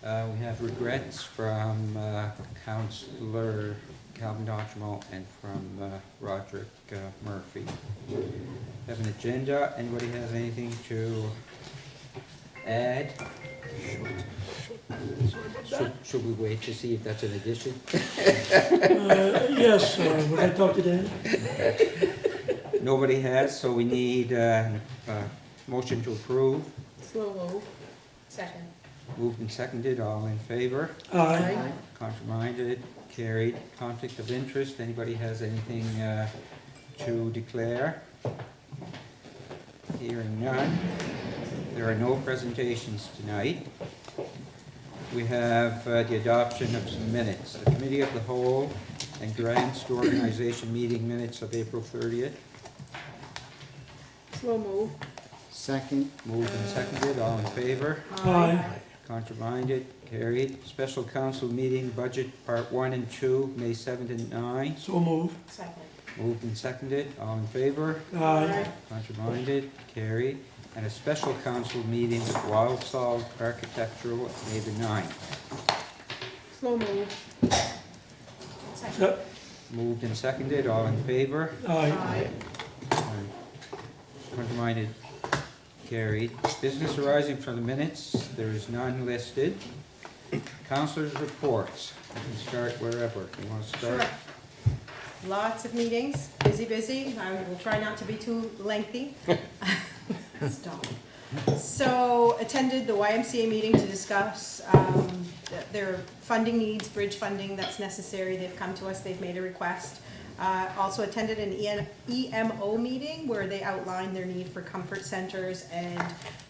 We have regrets from Councillor Calvin Dochemo and from Roderick Murphy. We have an agenda. Anybody have anything to add? Should we wait to see if that's an addition? Yes, would I talk to Dan? Nobody has, so we need a motion to approve. Slow move. Second. Moved and seconded, all in favor? Aye. Contrary-minded, carried. Conflict of interest, anybody has anything to declare? Hearing none. There are no presentations tonight. We have the adoption of some minutes. The Committee of the Whole and Grants to Organization meeting minutes of April 30th. Slow move. Second. Moved and seconded, all in favor? Aye. Contrary-minded, carried. Special Council meeting, Budget Part 1 and 2, May 7th and 9. So move. Second. Moved and seconded, all in favor? Aye. Contrary-minded, carried. And a Special Council meeting, Walsall Architectural, May the 9th. Slow move. Second. So, Moved and seconded, all in favor? aye. Contrary-minded, carried. Business arising from the minutes, there is none listed. Councillors' reports, you can start wherever. You want to start? Sure. Lots of meetings, busy. I will try not to be too lengthy. Stop. So, attended the YMCA meeting to discuss their funding needs, bridge funding that's necessary. They've come to us, they've made a request. Also attended an EMO meeting where they outlined their need for comfort centers, and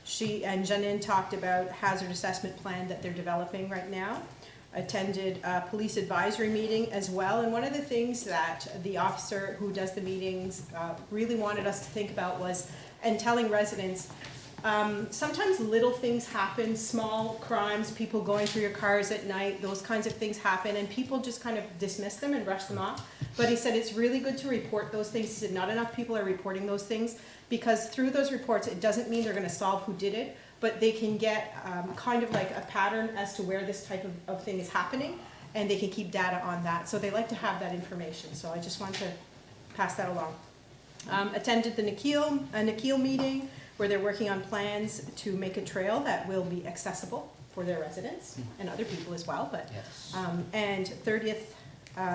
she and Janine talked about hazard assessment plan that they're developing right now. Attended a police advisory meeting as well, and one of the things that the officer who does the meetings really wanted us to think about was, and telling residents, sometimes little things happen, small crimes, people going through your cars at night, those kinds of things happen, and people just kind of dismiss them and brush them off. But he said it's really good to report those things. He said not enough people are reporting those things, because through those reports, it doesn't mean they're gonna solve who did it, but they can get kind of like a pattern as to where this type of thing is happening, and they can keep data on that. So they like to have that information, so I just wanted to pass that along. Attended the Nikhil meeting, where they're working on plans to make a trail that will be accessible for their residents and other people as well. But Yes. and 30th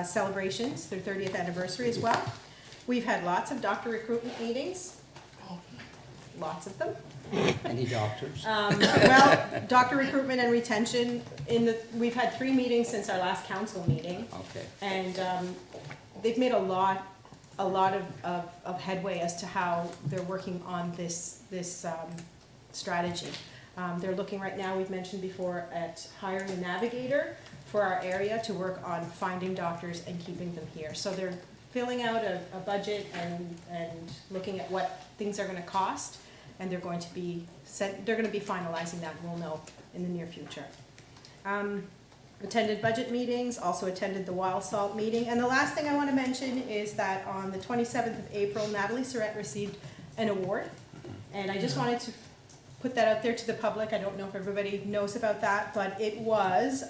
celebrations, their 30th anniversary as well. We've had lots of doctor recruitment meetings, lots of them. Any doctors? Well, doctor recruitment and retention, we've had 3 meetings since our last council meeting, Okay. and they've made a lot of headway as to how they're working on this strategy. They're looking right now, we've mentioned before, at hiring a navigator for our area to work on finding doctors and keeping them here. So they're filling out a budget and looking at what things are gonna cost, and they're going to be finalizing that, and we'll know in the near future. Attended budget meetings, also attended the Wild Salt meeting, and the last thing I want to mention is that on the 27th of April, Natalie Surratt received an award, and I just wanted to put that out there to the public. I don't know if everybody knows about that, but it was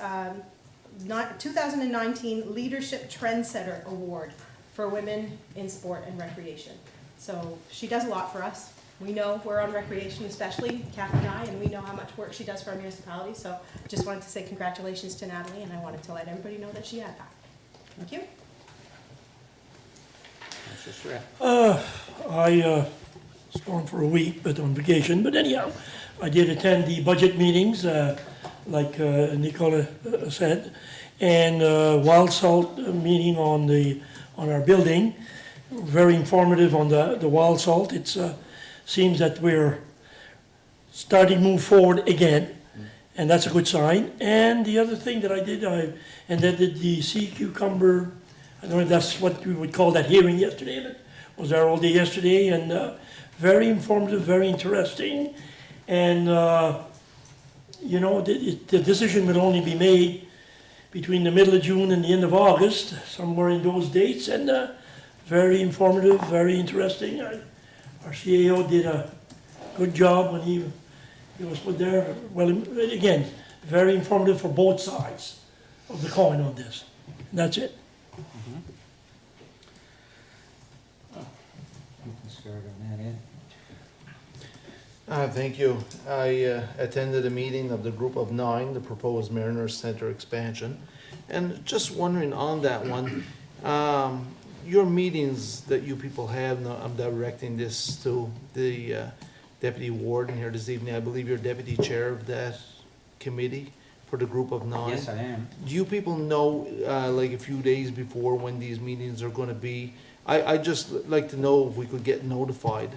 2019 Leadership Trendsetter Award for women in sport and recreation. So she does a lot for us. We know we're on recreation, especially Catherine and I, and we know how much work she does for our municipality. So just wanted to say congratulations to Natalie, and I wanted to let everybody know that she had that. Thank you. Councillor Surratt. I was gone for a week, but on vacation. But anyhow, I did attend the budget meetings, like Nicola said, and Wild Salt meeting on our building. Very informative on the Wild Salt. It's seems that we're starting to move forward again, and that's a good sign. And the other thing that I did, the sea cucumber, I don't know if that's what we would call that hearing yesterday, but was there all day yesterday, and very informative, very interesting. And, the decision will only be made between the middle of June and the end of August, somewhere in those dates, and very informative, very interesting. Our CAO did a good job when he was put there. Well, again, very informative for both sides of the coin on this. And that's it. You can start on that, Ed. Thank you. I attended a meeting of the Group of 9, the proposed Mariners Center expansion. And just wondering on that one, your meetings that you people have, now I'm directing this to the Deputy Warden here this evening. I believe you're Deputy Chair of that committee for the Group of 9. Yes, I am. Do you people know, like a few days before when these meetings are gonna be? I just like to know if we could get notified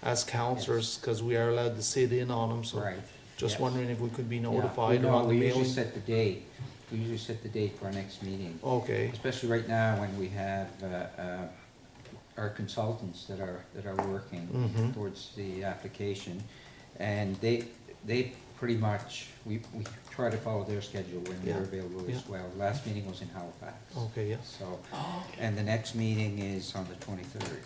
as councillors, because we are allowed to sit in on them, so Right. just yes. wondering if we could be Yeah, notified we on the We usually mailing? set the date. We usually set the date for our next meeting. Okay, Especially right now when we have our consultants that are working Mhm. towards the application. And they pretty much, we try to follow their schedule when they're Yeah, available as yeah. well. Last meeting was in Halifax. okay, yes, So, and the next meeting is on the 23rd,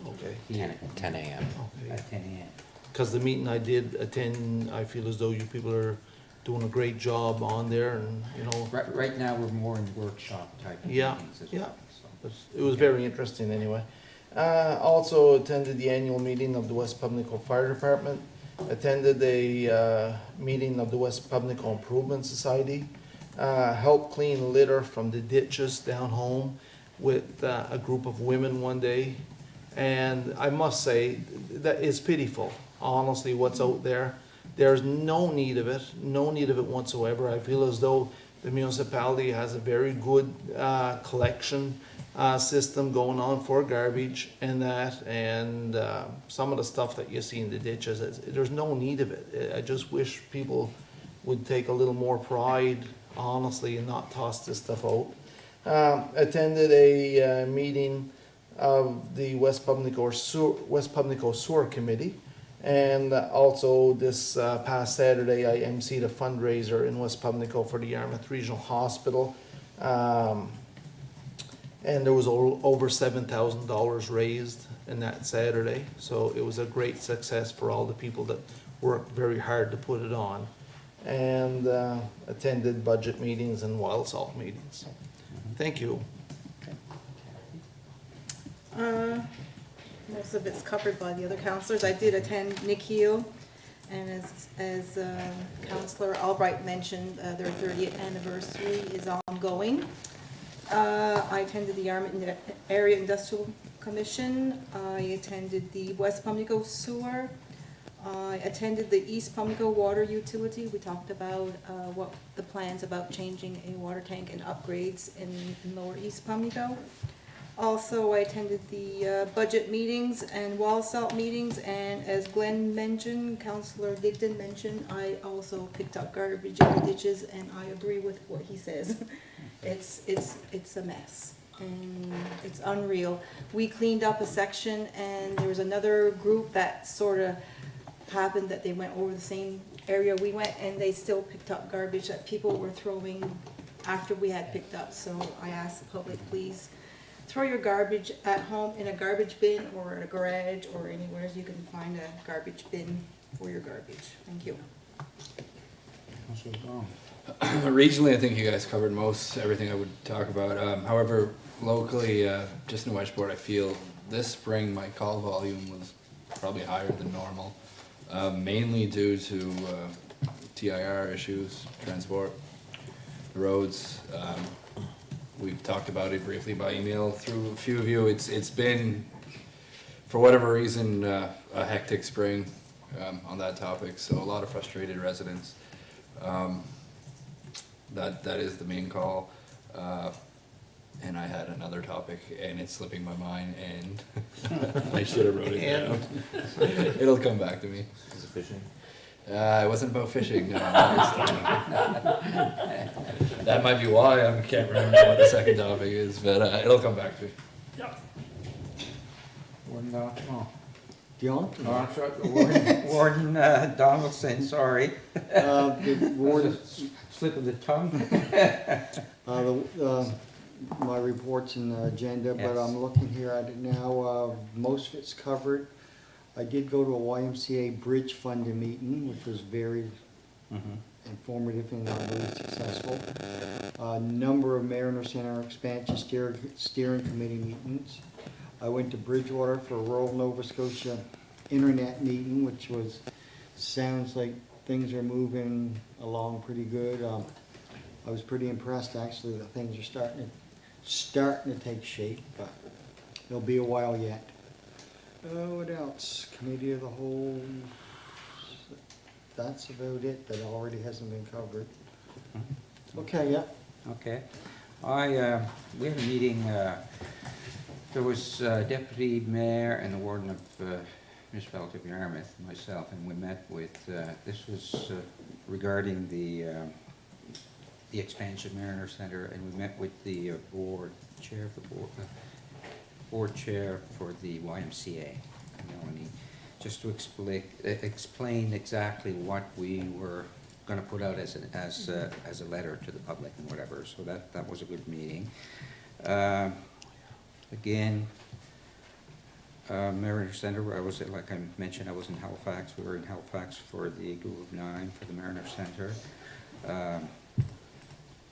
okay, here 10 a.m. okay. at 10 a.m. Because the meeting I did attend, I feel as though you people are doing a great job on there, and, you know, Right now, we're more in workshop type of Yeah, meetings as yeah. well, so. it was very interesting anyway. Also attended the annual meeting of the West Pubnico Fire Department, attended a meeting of the West Pubnico Improvement Society, helped clean litter from the ditches down home with a group of women one day. And I must say, that is pitiful, honestly, what's out there. There's no need of it whatsoever. I feel as though the municipality has a very good collection system going on for garbage and that, and some of the stuff that you see in the ditches, there's no need of it. I just wish people would take a little more pride, honestly, and not toss this stuff out. Attended a meeting of the West Pubnico Sewer Committee. And also this past Saturday, I emceed a fundraiser in West Pubnico for the Yarmouth Regional Hospital. And there was over $7,000 raised in that Saturday. So it was a great success for all the people that worked very hard to put it on. And attended budget meetings and wild salt meetings. Thank you. Most of it's covered by the other councillors. I did attend Nikhil, and as Councillor Albright mentioned, their 30th anniversary is ongoing. I attended the Yarmouth Area Industrial Commission. I attended the West Pubnico Sewer. I attended the East Pubnico Water Utility. We talked about what the plans about changing a water tank and upgrades in Lower East Pubnico. Also, I attended the budget meetings and wall salt meetings, and as Glenn mentioned, Councillor Digdon mentioned, I also picked up garbage in the ditches, and I agree with what he says. It's a mess, and it's unreal. We cleaned up a section, and there was another group that sort of happened that they went over the same area we went, and they still picked up garbage that people were throwing after we had picked up. So I asked the public, please throw your garbage at home in a garbage bin or at a garage or anywhere you can find a garbage bin for your garbage. Thank you. Councillor Brown. Regionally, I think you guys covered everything I would talk about. However, locally, just in Westport, I feel this spring my call volume was probably higher than normal, mainly due to TIR issues, transport, roads. We've talked about it briefly by email through a few of you. It's been, for whatever reason, a hectic spring on that topic. So a lot of frustrated residents. That is the main call. And I had another topic, and it's slipping my mind, and I should have wrote it down. It'll come back to me. Is it fishing? It wasn't about fishing. No, that might be why I can't remember what the second topic is, but it'll come back to me. Yeah. Warden, oh, Dion? I'm sorry, Warden Donaldson, sorry. The warden, Slip of the tongue. my report's in the agenda, but Yes. I'm looking here at it now. Most of it's covered. I did go to a YMCA Bridge Fund meeting, which was very informative and not really successful. A number of Mariner Center expansion steering committee meetings. I went to Bridgewater for a rural Nova Scotia internet meeting, which was, sounds like things are moving along pretty good. I was pretty impressed actually that things are starting to take shape, but it'll be a while yet. What else? Committee of the whole, that's about it, that already hasn't been covered. Okay, yeah. Okay. We had a meeting, there was Deputy Mayor and the Warden of Municipality of Yarmouth, and myself, and we met with, this was regarding the expansion of Mariner Centre, and we met with the board chair for the YMCA, Melanie, just to explain exactly what we were gonna put out as a letter to the public and whatever, so that was a good meeting. Again, Mariner Centre, like I mentioned, I was in Halifax. We were in Halifax for the Group of 9 for the Mariner Centre.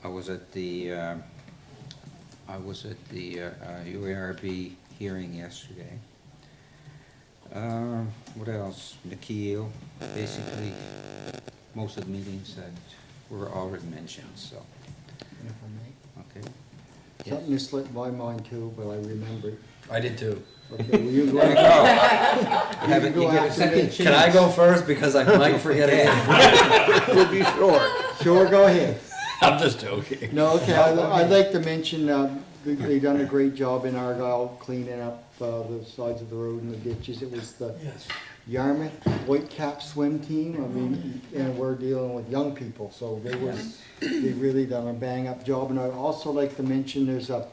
I was at the UARB hearing yesterday. What else? Nikhil, basically, most of the meetings that were already mentioned, so, If I may. okay. Something that slipped my mind too, but I remembered. I did too. Okay, will you go? You have it, you get a second chance. Can I go first, because I might forget again? We'll be short. Sure, go ahead. I'm just joking. No, okay, I'd like to mention, they've done a great job in Argyle cleaning up the sides of the road and the ditches. It was the Yes. Yarmouth Whitecap swim team. I mean, and we're dealing with young people, so they really done a bang up job. And I'd also like to mention there's a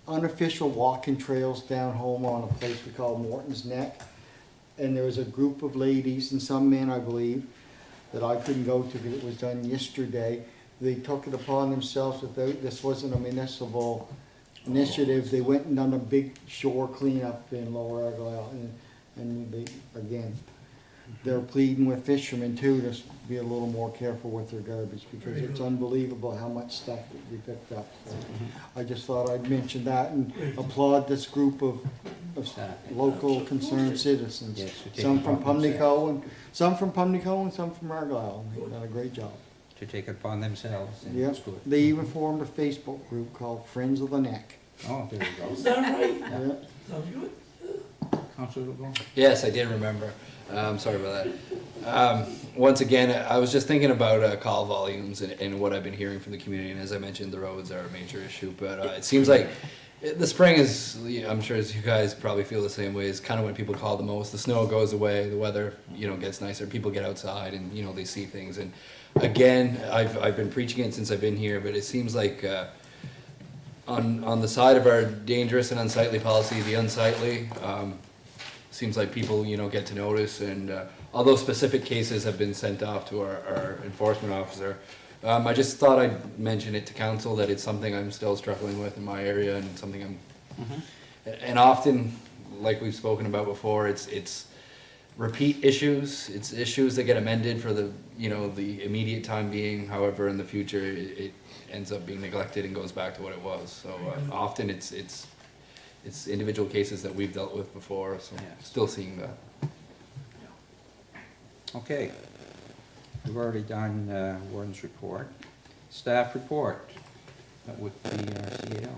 unofficial walking trails down home on a place we call Morton's Neck. And there was a group of ladies and some men, I believe, that I couldn't go to because it was done yesterday. They took it upon themselves that this wasn't a municipal initiative. They went and done a big shore cleanup in Lower Argyle, and they, again, they're pleading with fishermen too to be a little more careful with their garbage, because it's unbelievable how much stuff that we picked up. So I just thought I'd mention that and applaud this group of local concerned citizens. Yes, who take Some it from upon Pimlico and some from Argyle. They've done a great job. To take it upon themselves, and Yep. it's good. They even formed a Facebook group called Friends of the Neck. Oh, there you Is go. that right? Yeah. Sounds good. Councillor LeBlanc? Yes, I did remember. Sorry about that. Once again, I was just thinking about call volumes and what I've been hearing from the community, and as I mentioned, the roads are a major issue, but it seems like the spring is, I'm sure as you guys probably feel the same way, is kind of when people call the most. The snow goes away, the weather, gets nicer, people get outside and, they see things. And again, I've been preaching it since I've been here, but it seems like on the side of our dangerous and unsightly policy, the unsightly, seems like people, get to notice, and although specific cases have been sent off to our enforcement officer, I just thought I'd mention it to council that it's something I'm still struggling with in my area, and something and often, like we've spoken about before, it's repeat issues, it's issues that get amended for the, the immediate time being, however, in the future, it ends up being neglected and goes back to what it was, so often it's individual cases that we've dealt with before, so Yeah. still seeing that. Okay. We've already done Warden's report. Staff report. That would be our CEO.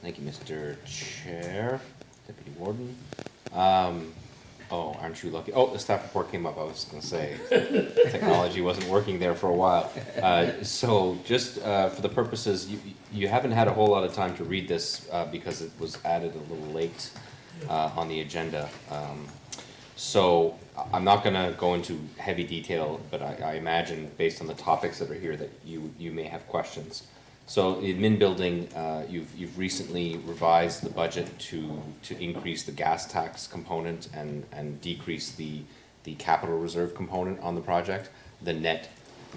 Thank you, Mr. Chair, Deputy Warden. Aren't you lucky? Oh, the staff report came up. I was going to say technology wasn't working there for a while. So just for the purposes, you haven't had a whole lot of time to read this because it was added a little late on the agenda. So I'm not going to go into heavy detail, but I imagine based on the topics that are here that you may have questions. So the admin building, you've recently revised the budget to increase the gas tax component and decrease the capital reserve component on the project. The net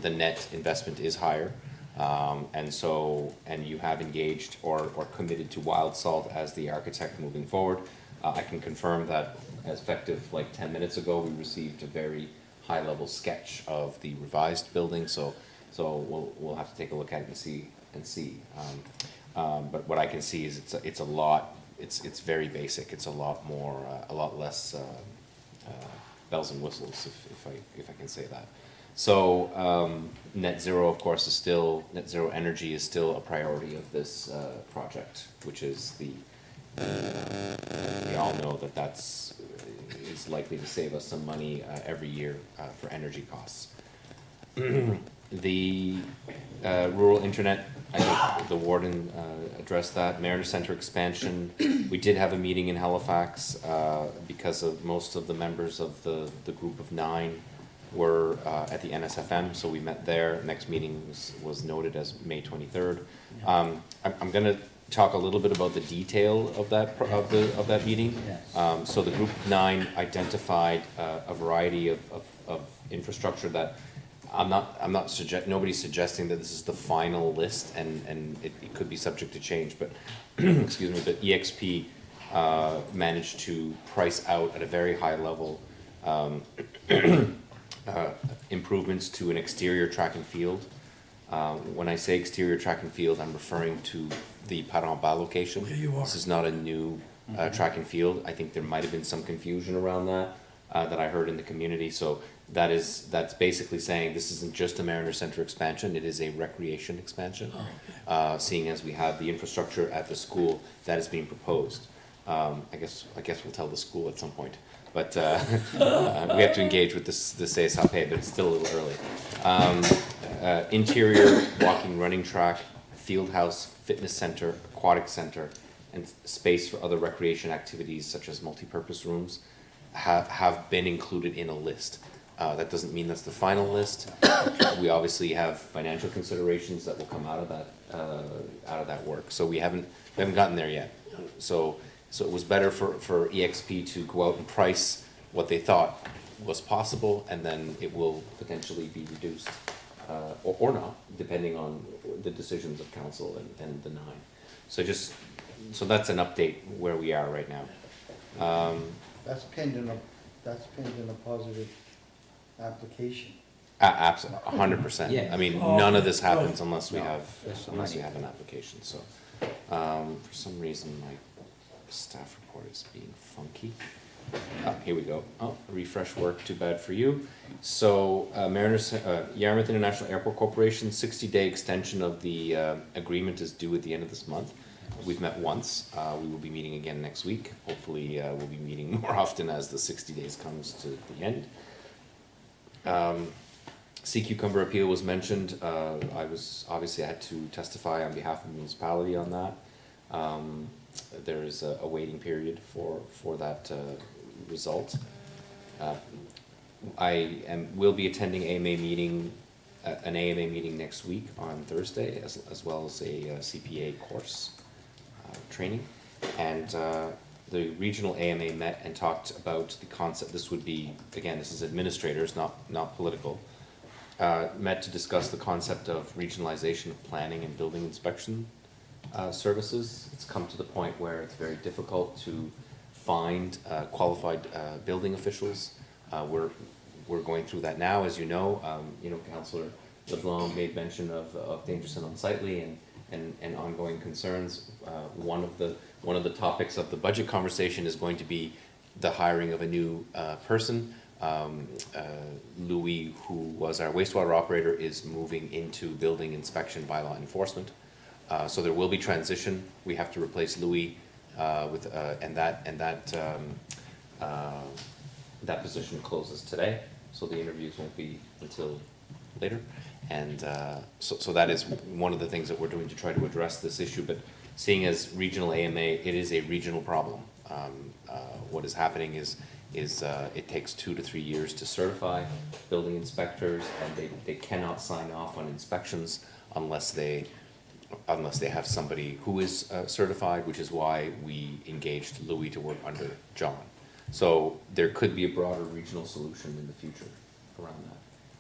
investment is higher, and you have engaged or committed to Wild Salt as the architect moving forward. I can confirm that as effective like 10 minutes ago, we received a very high-level sketch of the revised building, so we'll have to take a look at it and see. But what I can see is it's a lot, it's very basic, it's a lot more, a lot less bells and whistles, if I can say that. So, net zero, of course, net zero energy is still a priority of this project, which is we all know that is likely to save us some money every year for energy costs. The rural internet, I think the warden addressed that. Mariner Center expansion, we did have a meeting in Halifax because of most of the members of the group of 9 were at the NSFM, so we met there. Next meeting was noted as May 23rd. I'm gonna talk a little bit about the detail of that meeting. Yes. So the group of 9 identified a variety of infrastructure that nobody's suggesting that this is the final list, and it could be subject to change, but excuse me, but EXP managed to price out at a very high level improvements to an exterior track and field. When I say exterior track and field, I'm referring to the Parent-Bas location. Where you are. This is not a new track and field. I think there might have been some confusion around that I heard in the community. So that's basically saying this isn't just a Mariner Center expansion, it is a recreation expansion. Seeing as we have the infrastructure at the school that is being proposed. I guess we'll tell the school at some point. But we have to engage with the CSAP, but it's still a little early. Interior walking, running track, field house, fitness center, aquatic center, and space for other recreation activities such as multi-purpose rooms have been included in a list. That doesn't mean that's the final list. We obviously have financial considerations that will come out of that work. So we haven't gotten there yet. So it was better for EXP to go out and price what they thought was possible, and then it will potentially be reduced, or not, depending on the decisions of council and the 9. So that's an update where we are right now. That's pending a positive application. Absolutely, 100%. Yeah. I mean, Oh, none of this right. happens unless we No, have there's some money. an application. So, for some reason, my staff report is being funky. Here we go. Oh, refresh work. Too bad for you. So, Yarmouth International Airport Corporation 60-day extension of the agreement is due at the end of this month. We've met once. We will be meeting again next week. Hopefully, we'll be meeting more often as the 60 days comes to the end. Sea cucumber appeal was mentioned. I had to testify on behalf of the municipality on that. There is a waiting period for that result. Will be attending an AMA meeting next week on Thursday, as well as a CPA course training. And the regional AMA met and talked about the concept. This is administrators, not political. Met to discuss the concept of regionalization of planning and building inspection services. It's come to the point where it's very difficult to find qualified building officials. We're going through that now, as you know. Councillor LeBlanc made mention of dangerous and unsightly and ongoing concerns. One of the topics of the budget conversation is going to be the hiring of a new person. Louis, who was our wastewater operator, is moving into building inspection bylaw enforcement. So there will be transition. We have to replace Louis that position closes today. So the interviews won't be until later. And so that is one of the things that we're doing to try to address this issue. But seeing as regional AMA, it is a regional problem. What is happening is it takes 2 to 3 years to certify building inspectors, and they cannot sign off on inspections unless they have somebody who is certified, which is why we engaged Louis to work under John. So there could be a broader regional solution in the future around that.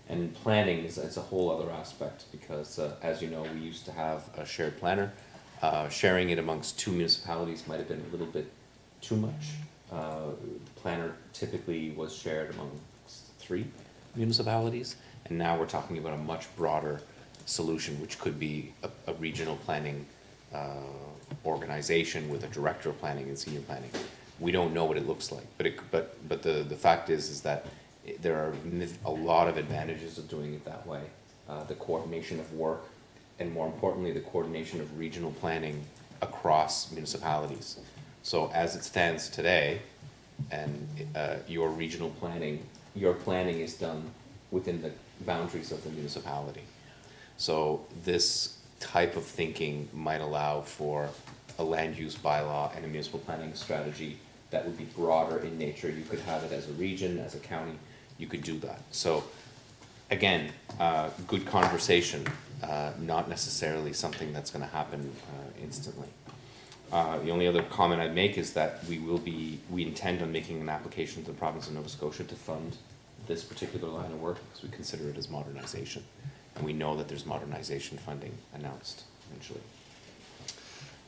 And planning is a whole other aspect because, as you know, we used to have a shared planner. Sharing it amongst 2 municipalities might have been a little bit too much. The planner typically was shared amongst 3, municipalities, and now we're talking about a much broader solution, which could be a regional planning organization with a director of planning and senior planning. We don't know what it looks like, but the fact is that there are a lot of advantages of doing it that way. The coordination of work, and more importantly, the coordination of regional planning across municipalities. So as it stands today, and your regional planning, your planning is done within the boundaries of the municipality. So this type of thinking might allow for a land use bylaw and a municipal planning strategy that would be broader in nature. You could have it as a region, as a county, you could do that. So again, good conversation, not necessarily something that's gonna happen instantly. The only other comment I'd make is that we intend on making an application to the province of Nova Scotia to fund this particular line of work, because we consider it as modernization. And we know that there's modernization funding announced eventually.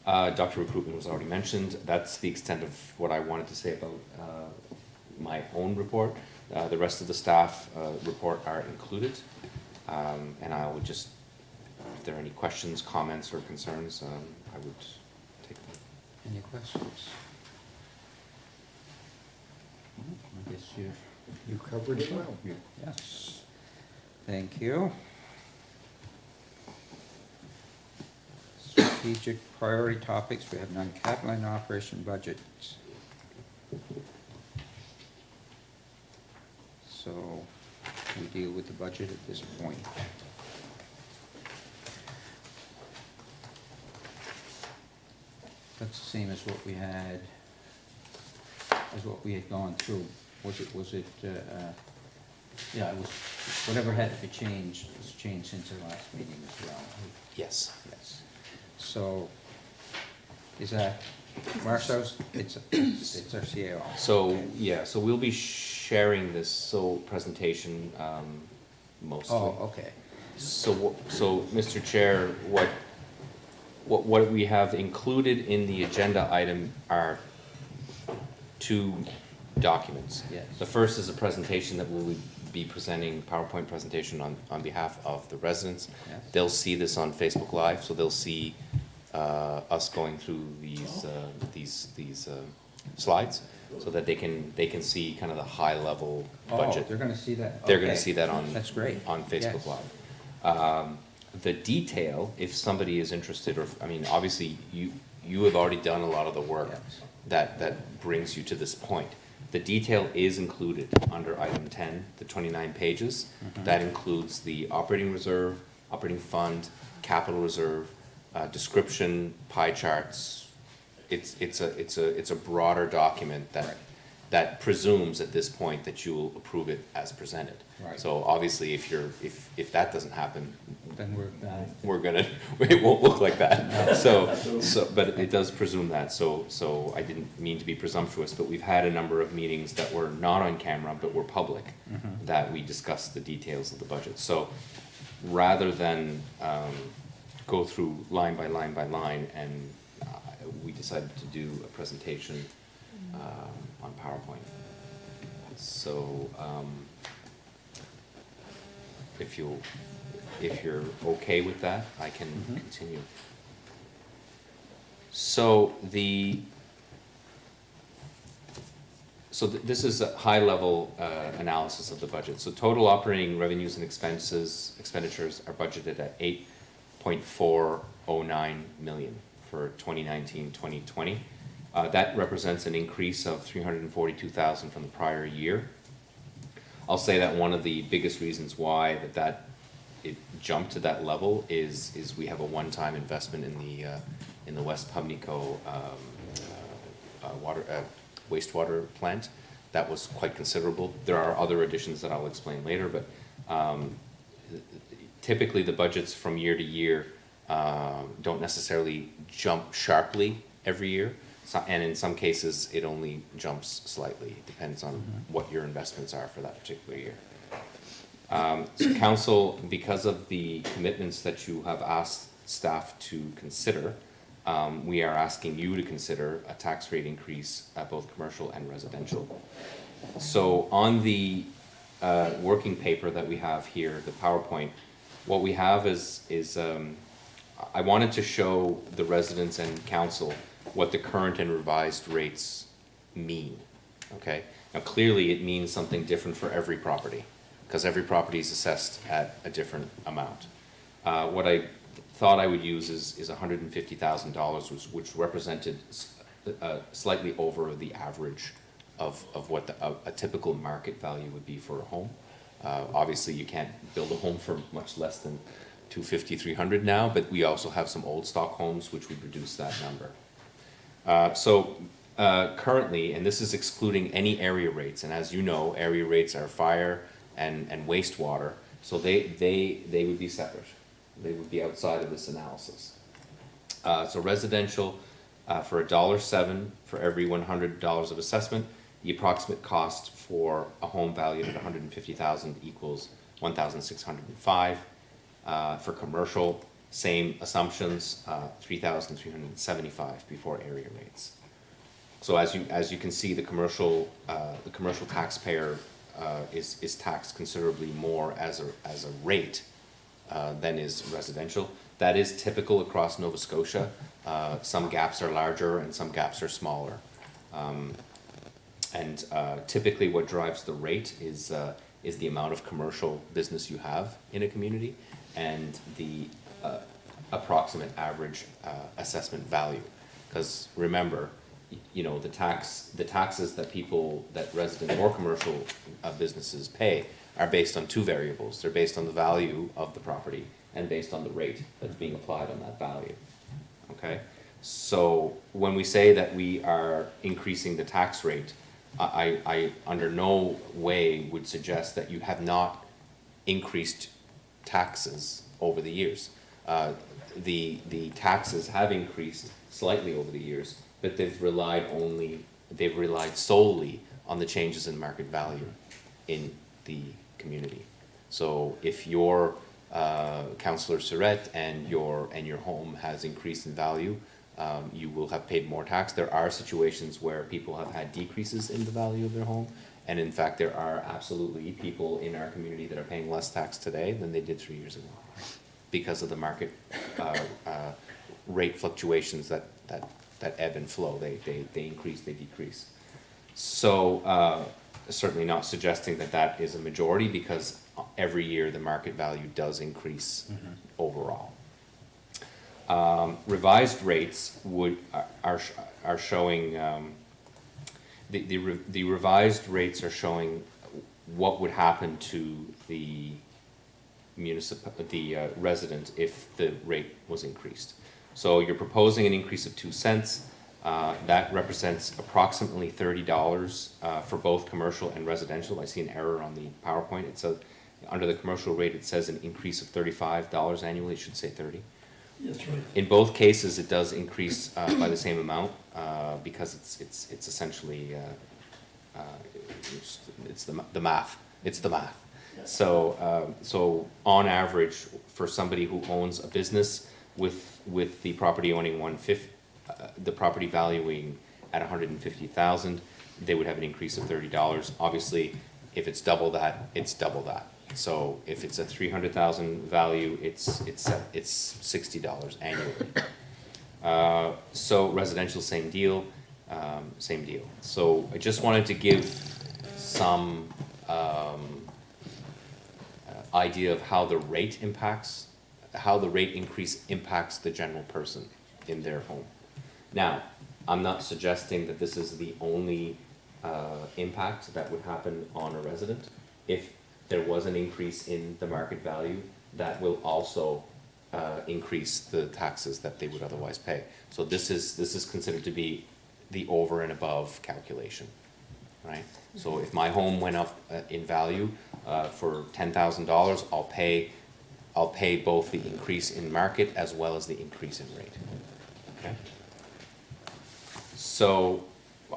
Doctor recruitment was already mentioned. That's the extent of what I wanted to say about my own report. The rest of the staff report are included. And I would just, if there are any questions, comments, or concerns, I would take them. Any questions? I guess You covered it well. yes. Thank you. Strategic priority topics, we have none. Capital and operation budgets. So we deal with the budget at this point. That's the same as what we had, gone through. Was it, yeah, it was, whatever had to be changed, was changed since our last meeting as well. Yes. Yes. So, is that Marcos? It's our CAO. So, Okay. yeah, so we'll be sharing this presentation mostly. Oh, okay. So, Mr. Chair, what we have included in the agenda item are two documents. Yes. The first is a presentation that we'll be presenting, PowerPoint presentation on behalf of the residents. Yes. They'll see this on Facebook Live, so they'll see us going through these slides, so that they can see kind of the high level budget. Oh, they're gonna see that? They're gonna Okay. see that on. That's great. On Facebook Yes. Live. The detail, if somebody is interested, or, I mean, obviously, you have already done a lot of the work Yes. that brings you to this point. The detail is included under item 10, the 29 pages. Mhm. That includes the operating reserve, operating fund, capital reserve, description, pie charts. It's a broader document that presumes at this point that you will approve it as presented. Right. So obviously, if that doesn't happen, Then it won't look like that. So, but it does presume that, so I didn't mean to be presumptuous, but we've had a number of meetings that were not on camera, but were public, Mhm. that we discussed the details of the budget. So, rather than, go through line by line by line, and, we decided to do a presentation, on PowerPoint. So, if you're okay with that, I can Mhm. continue. So this is a high-level analysis of the budget. So total operating revenues and expenditures are budgeted at 8.409 million for 2019-2020. That represents an increase of 342,000 from the prior year. I'll say that one of the biggest reasons why it jumped to that level is we have a one-time investment in the West Pubnico wastewater plant. That was quite considerable. There are other additions that I'll explain later, but typically the budgets from year to year don't necessarily jump sharply every year. And in some cases, it only jumps slightly. It depends on what your investments are for that particular year. So council, because of the commitments that you have asked staff to consider, we are asking you to consider a tax rate increase at both commercial and residential. So on the working paper that we have here, the PowerPoint, what we have is I wanted to show the residents and council what the current and revised rates mean, okay? Now, clearly, it means something different for every property, because every property is assessed at a different amount. What I thought I would use is $150,000, which represented slightly over the average of what a typical market value would be for a home. Obviously, you can't build a home for much less than $250,000, $300,000 now, but we also have some old stock homes which would reduce that number. Currently, and this is excluding any area rates, and as you know, area rates are fire and wastewater, so they would be separate. They would be outside of this analysis. So residential, for $1.07 for every $100 of assessment, the approximate cost for a home valued at $150,000 equals $1,605. For commercial, same assumptions, $3,375 before area rates. So as you can see, the commercial taxpayer is taxed considerably more as a rate than is residential. That is typical across Nova Scotia. Some gaps are larger and some gaps are smaller. Typically what drives the rate is the amount of commercial business you have in a community and the approximate average assessment value. Because remember, you know, the taxes that resident or commercial businesses pay are based on two variables. They're based on the value of the property and based on the rate that's being applied on that value. Okay? So when we say that we are increasing the tax rate, I under no way would suggest that you have not increased taxes over the years. The taxes have increased slightly over the years, but they've relied solely on the changes in market value in the community. So if your Councillor Surratt and your home has increased in value, you will have paid more tax. There are situations where people have had decreases in the value of their home, and in fact there are absolutely people in our community that are paying less tax today than they did 3 years ago because of the market rate fluctuations that ebb and flow. They increase, they decrease. So certainly not suggesting that is a majority, because every year the market value does increase overall. Revised rates are showing the revised rates are showing what would happen to the resident if the rate was increased. So you're proposing an increase of 2 cents. That represents approximately $30 for both commercial and residential. I see an error on the PowerPoint. It says under the commercial rate, it says an increase of $35 annually. It should say 30. That's right. In both cases, it does increase by the same amount because it's essentially it's the math. It's the math. So on average, for somebody who owns a business with the property owning the property valuing at $150,000, they would have an increase of $30. Obviously, if it's double that, it's double that. So if it's a $300,000 value, it's $60 annually. So residential, same deal, same deal. So I just wanted to give some idea of how the rate increase impacts the general person in their home. Now, I'm not suggesting that this is the only impact that would happen on a resident. If there was an increase in the market value, that will also increase the taxes that they would otherwise pay. So this is considered to be the over and above calculation, right? So if my home went up in value for $10,000, I'll pay both the increase in market as well as the increase in rate. Okay. So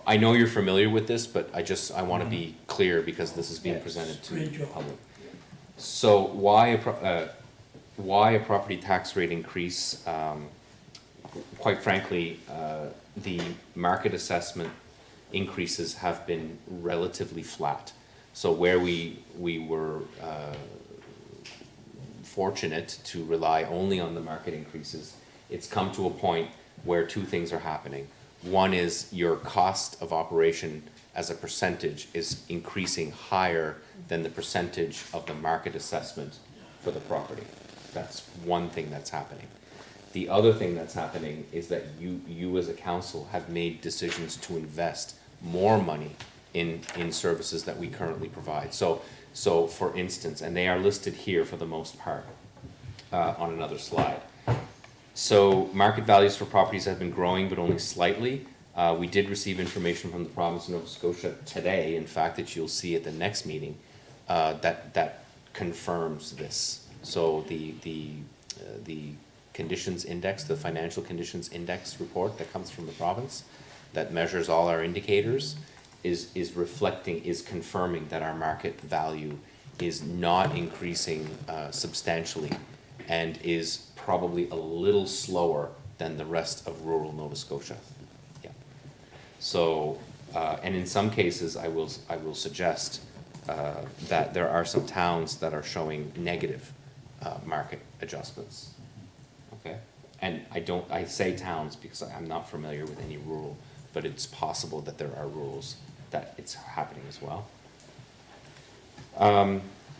I know you're familiar with this, but I want to be clear because this is being presented to the public. So why a property tax rate increase? Quite frankly, the market assessment increases have been relatively flat. So where we were fortunate to rely only on the market increases, it's come to a point where two things are happening. One is your cost of operation as a percentage is increasing higher than the percentage of the market assessment for the property. That's one thing that's happening. The other thing that's happening is that you as a council have made decisions to invest more money in services that we currently provide. So for instance, and they are listed here for the most part, on another slide. So market values for properties have been growing, but only slightly. We did receive information from the province of Nova Scotia today, in fact, that you'll see at the next meeting, that confirms this. So the conditions index, the financial conditions index report that comes from the province, that measures all our indicators, is confirming that our market value is not increasing substantially, and is probably a little slower than the rest of rural Nova Scotia. Yeah. So, and in some cases, I will suggest that there are some towns that are showing negative market adjustments. Okay, and I say towns because I'm not familiar with any rural, but it's possible that there are rurals that it's happening as well.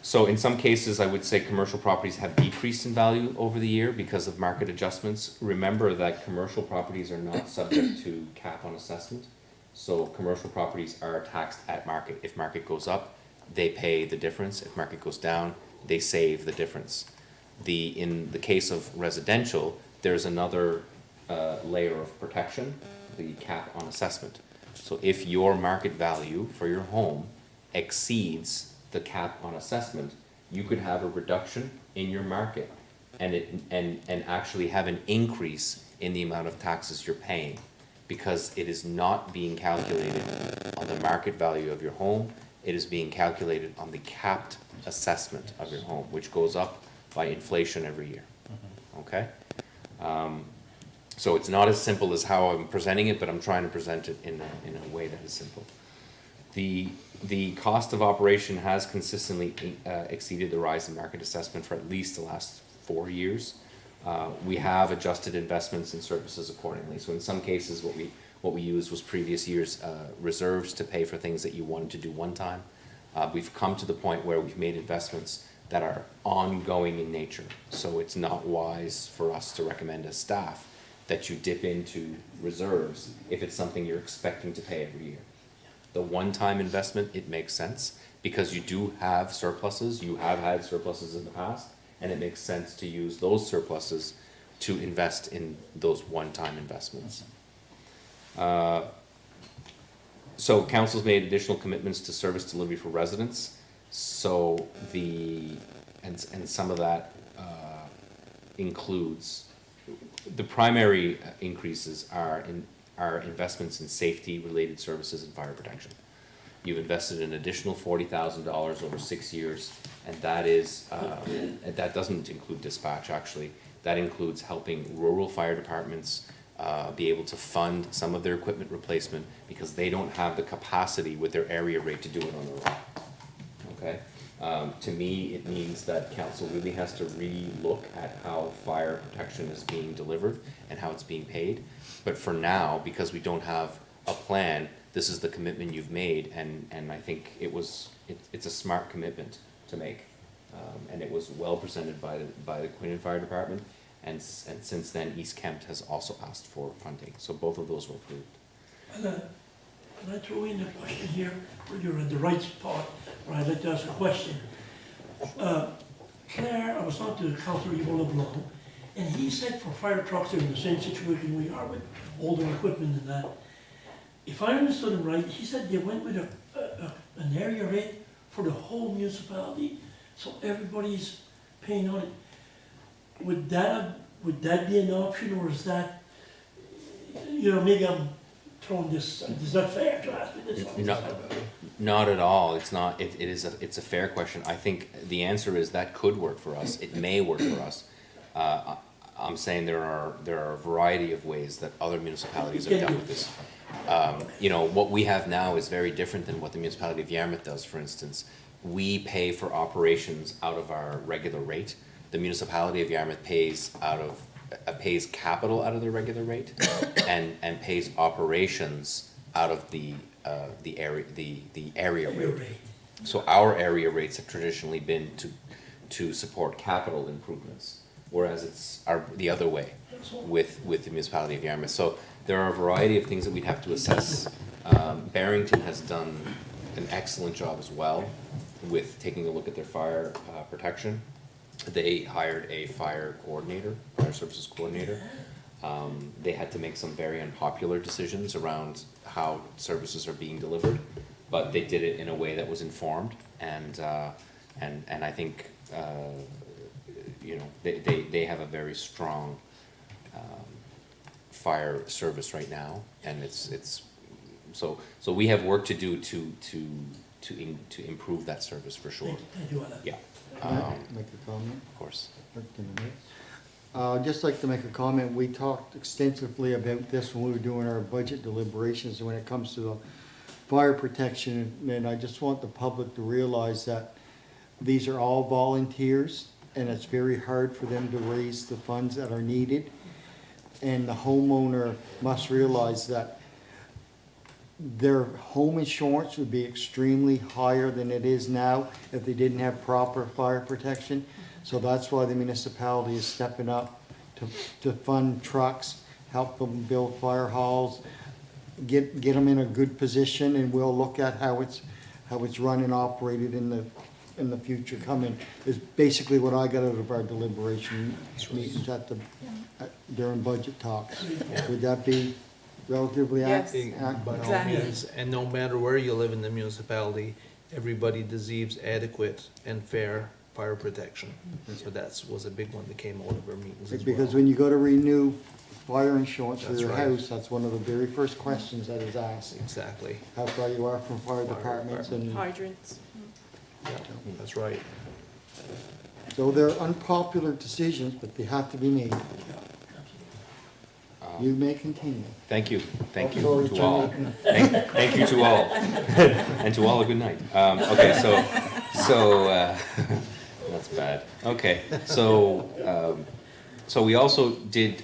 So in some cases, I would say commercial properties have decreased in value over the year because of market adjustments. Remember that commercial properties are not subject to cap on assessment. So commercial properties are taxed at market. If market goes up, they pay the difference. If market goes down, they save the difference. In the case of residential, there's another layer of protection, the cap on assessment. So if your market value for your home exceeds the cap on assessment, you could have a reduction in your market and actually have an increase in the amount of taxes you're paying, because it is not being calculated on the market value of your home. It is being calculated on the capped assessment of your home, which goes up by inflation every year. Okay? So it's not as simple as how I'm presenting it, but I'm trying to present it in a way that is simple. The cost of operation has consistently exceeded the rise in market assessment for at least the last 4 years. We have adjusted investments and services accordingly. So in some cases, what we used was previous years' reserves to pay for things that you wanted to do one time. We've come to the point where we've made investments that are ongoing in nature. So it's not wise for us to recommend as staff that you dip into reserves if it's something you're expecting to pay every year. The one-time investment, it makes sense because you do have surpluses. You have had surpluses in the past, and it makes sense to use those surpluses to invest in those one-time investments. So council's made additional commitments to service delivery for residents. So and some of that includes, the primary increases are investments in safety-related services and fire protection. You've invested an additional $40,000 over 6 years, and that is that doesn't include dispatch. Actually, that includes helping rural fire departments be able to fund some of their equipment replacement because they don't have the capacity with their area rate to do it on their own. Okay. To me, it means that council really has to re-look at how fire protection is being delivered and how it's being paid. But for now, because we don't have a plan, this is the commitment you've made, and I think it's a smart commitment to make. And it was well presented by the Queen Fire Department, and since then, East Kempt has also asked for funding. So both of those were approved. Can I throw in a question here, where you're in the right spot, where I'd like to ask a question? Claire, I was talking to Councillor Yvonne LeBlanc, and he said for fire trucks, they're in the same situation we are with older equipment and that. If I understood him right, he said they went with an area rate for the whole municipality, so everybody's paying on it. Would that be an option, or is that, maybe I'm throwing this, is that fair to ask me this? Not at all. It's not. It's a fair question. I think the answer is that could work for us. It may work for us. I'm saying there are a variety of ways that other municipalities have dealt with this. You know, what we have now is very different than what the municipality of Yarmouth does, for instance. We pay for operations out of our regular rate. The municipality of Yarmouth pays pays capital out of their regular rate and pays operations out of the area rate. So our area rates have traditionally been to support capital improvements, whereas it's the other way with the municipality of Yarmouth. So there are a variety of things that we'd have to assess. Barrington has done an excellent job as well with taking a look at their fire protection. They hired a fire services coordinator. They had to make some very unpopular decisions around how services are being delivered, but they did it in a way that was informed, and I think you know, they have a very strong fire service right now, and it's so we have work to do to improve that service for sure. Thank you, Alan. Yeah. Can I make a comment? Of course. I'd just like to make a comment. We talked extensively about this when we were doing our budget deliberations when it comes to the fire protection, and I just want the public to realize that these are all volunteers, and it's very hard for them to raise the funds that are needed. And the homeowner must realize that their home insurance would be extremely higher than it is now if they didn't have proper fire protection. So that's why the municipality is stepping up to fund trucks, help them build fire halls, get them in a good position, and we'll look at how it's run and operated in the future coming, is basically what I got out of our deliberation meetings during budget talks. Would that be relatively Yes. By all Exactly. means, and no matter where you live in the municipality, everybody deserves adequate and fair fire protection. So that was a big one that came out of our meetings as well. Because when you go to renew fire insurance for That's your right. house, that's one of the very first questions that is asked. Exactly, How far you are from fire Fire departments, and Hydrants. yeah, that's right. so they're unpopular decisions, but they have to be made. You may continue. Thank you Sorry, to all. Charlie. Thank you to all, and to all a good night. Okay, so that's bad. Okay, so we also did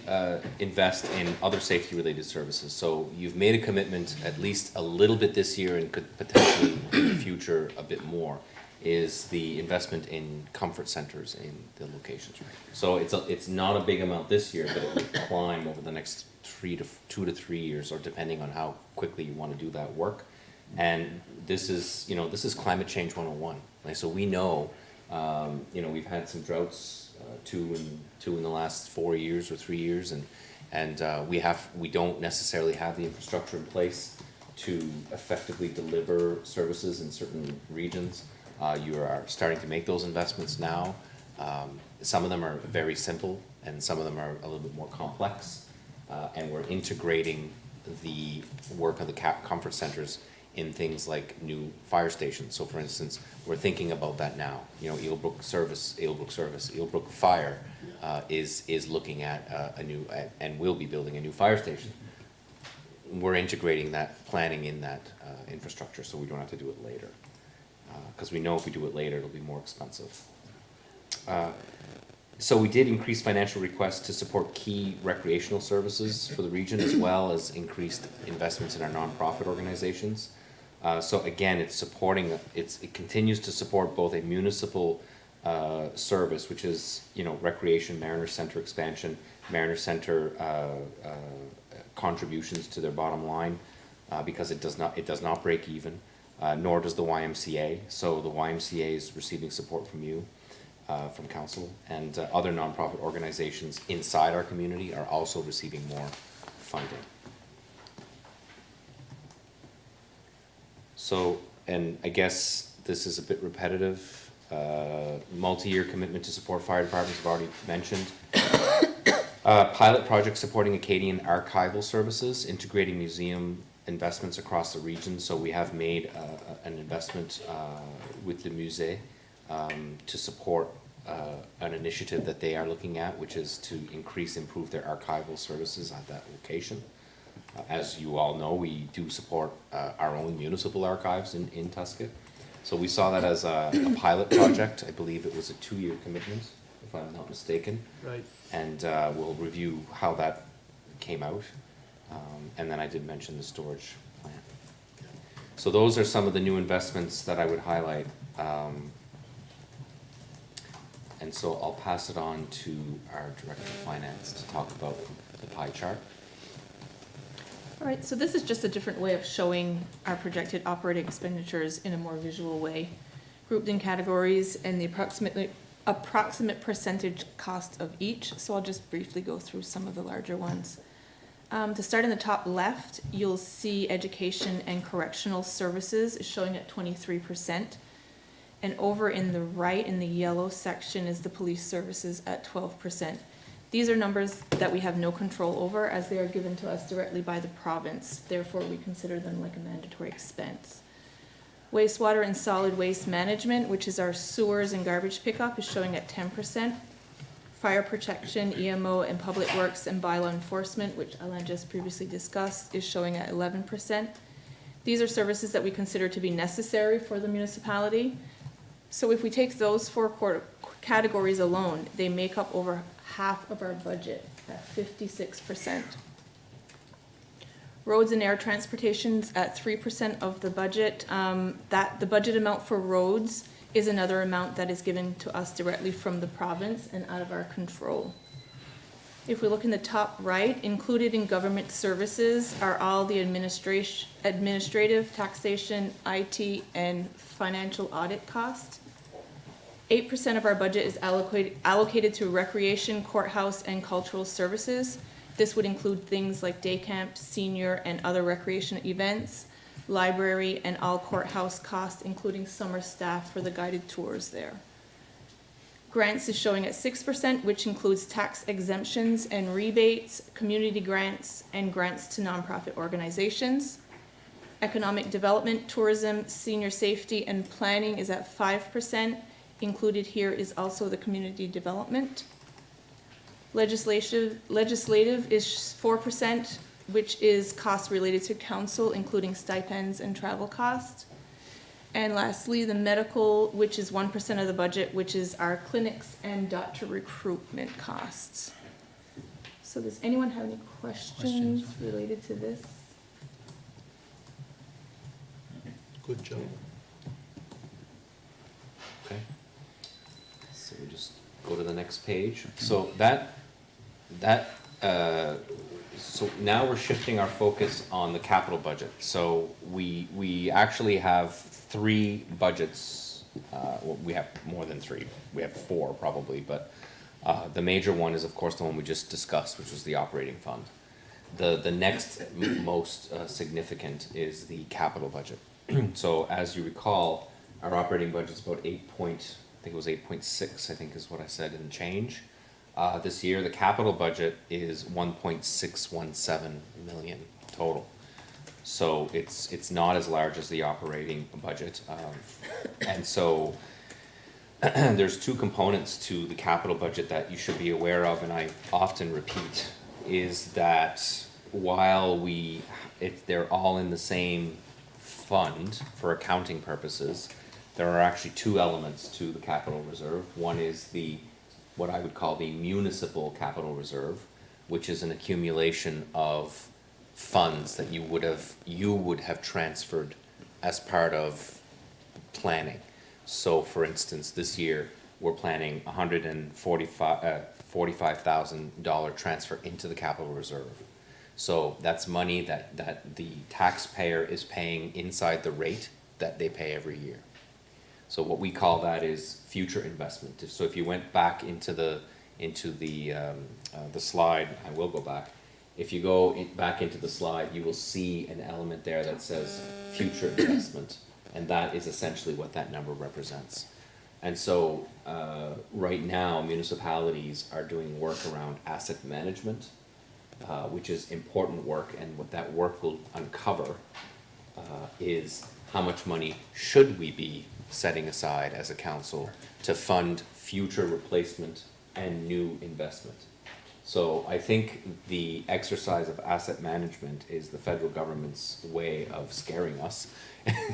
invest in other safety-related services. So you've made a commitment, at least a little bit this year, and could potentially in the future a bit more, is the investment in comfort centers in the locations. So it's not a big amount this year, but it will climb over the next 2 to 3 years, or depending on how quickly you want to do that work. And this is climate change 101. Like, so we know, we've had some droughts, two in the last 4 years or 3 years, and we don't necessarily have the infrastructure in place to effectively deliver services in certain regions. You are starting to make those investments now. Some of them are very simple, and some of them are a little bit more complex. And we're integrating the work of the comfort centers in things like new fire stations. So for instance, we're thinking about that now. You know, Eelbrook Fire is looking at a new, and will be building a new fire station. We're integrating that planning in that infrastructure, so we don't have to do it later. Because we know if we do it later, it'll be more expensive. So we did increase financial requests to support key recreational services for the region, as well as increased investments in our nonprofit organizations. So again, it continues to support both a municipal service, which is, recreation, Mariner Center expansion, Mariner Center contributions to their bottom line, because it does not break even. Nor does the YMCA. So the YMCA is receiving support from you, from council, and other nonprofit organizations inside our community are also receiving more funding. So, and I guess this is a bit repetitive. Multi-year commitment to support fire departments, I've already mentioned. Pilot project supporting Acadian archival services, integrating museum investments across the region. So we have made an investment with the musée to support an initiative that they are looking at, which is to improve their archival services at that location. As you all know, we do support our own municipal archives in Tuscan. So we saw that as a pilot project. I believe it was a 2-year commitment, if I'm not mistaken. Right. And we'll review how that came out. And then I did mention the storage plan. So those are some of the new investments that I would highlight. And so I'll pass it on to our Director of Finance to talk about the pie chart. All right, so this is just a different way of showing our projected operating expenditures in a more visual way, grouped in categories and the approximate percentage cost of each. So I'll just briefly go through some of the larger ones. To start in the top left, you'll see education and correctional services is showing at 23%. And over in the right, in the yellow section, is the police services at 12%. These are numbers that we have no control over as they are given to us directly by the province. Therefore, we consider them like a mandatory expense. Wastewater and solid waste management, which is our sewers and garbage pickup, is showing at 10%. Fire protection, EMO, and public works and bylaw enforcement, which Alain just previously discussed, is showing at 11%. These are services that we consider to be necessary for the municipality. So if we take those 4 categories alone, they make up over half of our budget at 56%. Roads and air transportation's at 3% of the budget. The budget amount for roads is another amount that is given to us directly from the province and out of our control. If we look in the top right, included in government services are all the administrative, taxation, IT, and financial audit costs. 8% of our budget is allocated to recreation, courthouse, and cultural services. This would include things like day camps, senior and other recreation events, library, and all courthouse costs, including summer staff for the guided tours there. Grants is showing at 6%, which includes tax exemptions and rebates, community grants, and grants to nonprofit organizations. Economic development, tourism, senior safety, and planning is at 5%. Included here is also the community development. Legislative is 4%, which is costs related to council, including stipends and travel costs. And lastly, the medical, which is 1% of the budget, which is our clinics and doctor recruitment costs. So does anyone have any questions related to this? Good job. Okay. So we just go to the next page. So so now we're shifting our focus on the capital budget. So we actually have 3 budgets. Well, we have more than 3. We have 4 probably, but the major one is of course the one we just discussed, which was the operating fund. The next most significant is the capital budget. So as you recall, our operating budget is about 8.6, I think is what I said, and change. This year, the capital budget is 1.617 million total. So it's not as large as the operating budget. And so there's 2 components to the capital budget that you should be aware of, and I often repeat, is that while they're all in the same fund for accounting purposes, there are actually 2 elements to the capital reserve. One is what I would call the municipal capital reserve, which is an accumulation of funds that you would have transferred as part of planning. So for instance, this year, we're planning $145,000 transfer into the capital reserve. So that's money that the taxpayer is paying inside the rate that they pay every year. So what we call that is future investment. So if you went back into the slide, I will go back. If you go back into the slide, you will see an element there that says future investment, and that is essentially what that number represents. And so right now, municipalities are doing work around asset management, which is important work, and what that work will uncover is how much money should we be setting aside as a council to fund future replacement and new investment. So I think the exercise of asset management is the federal government's way of scaring us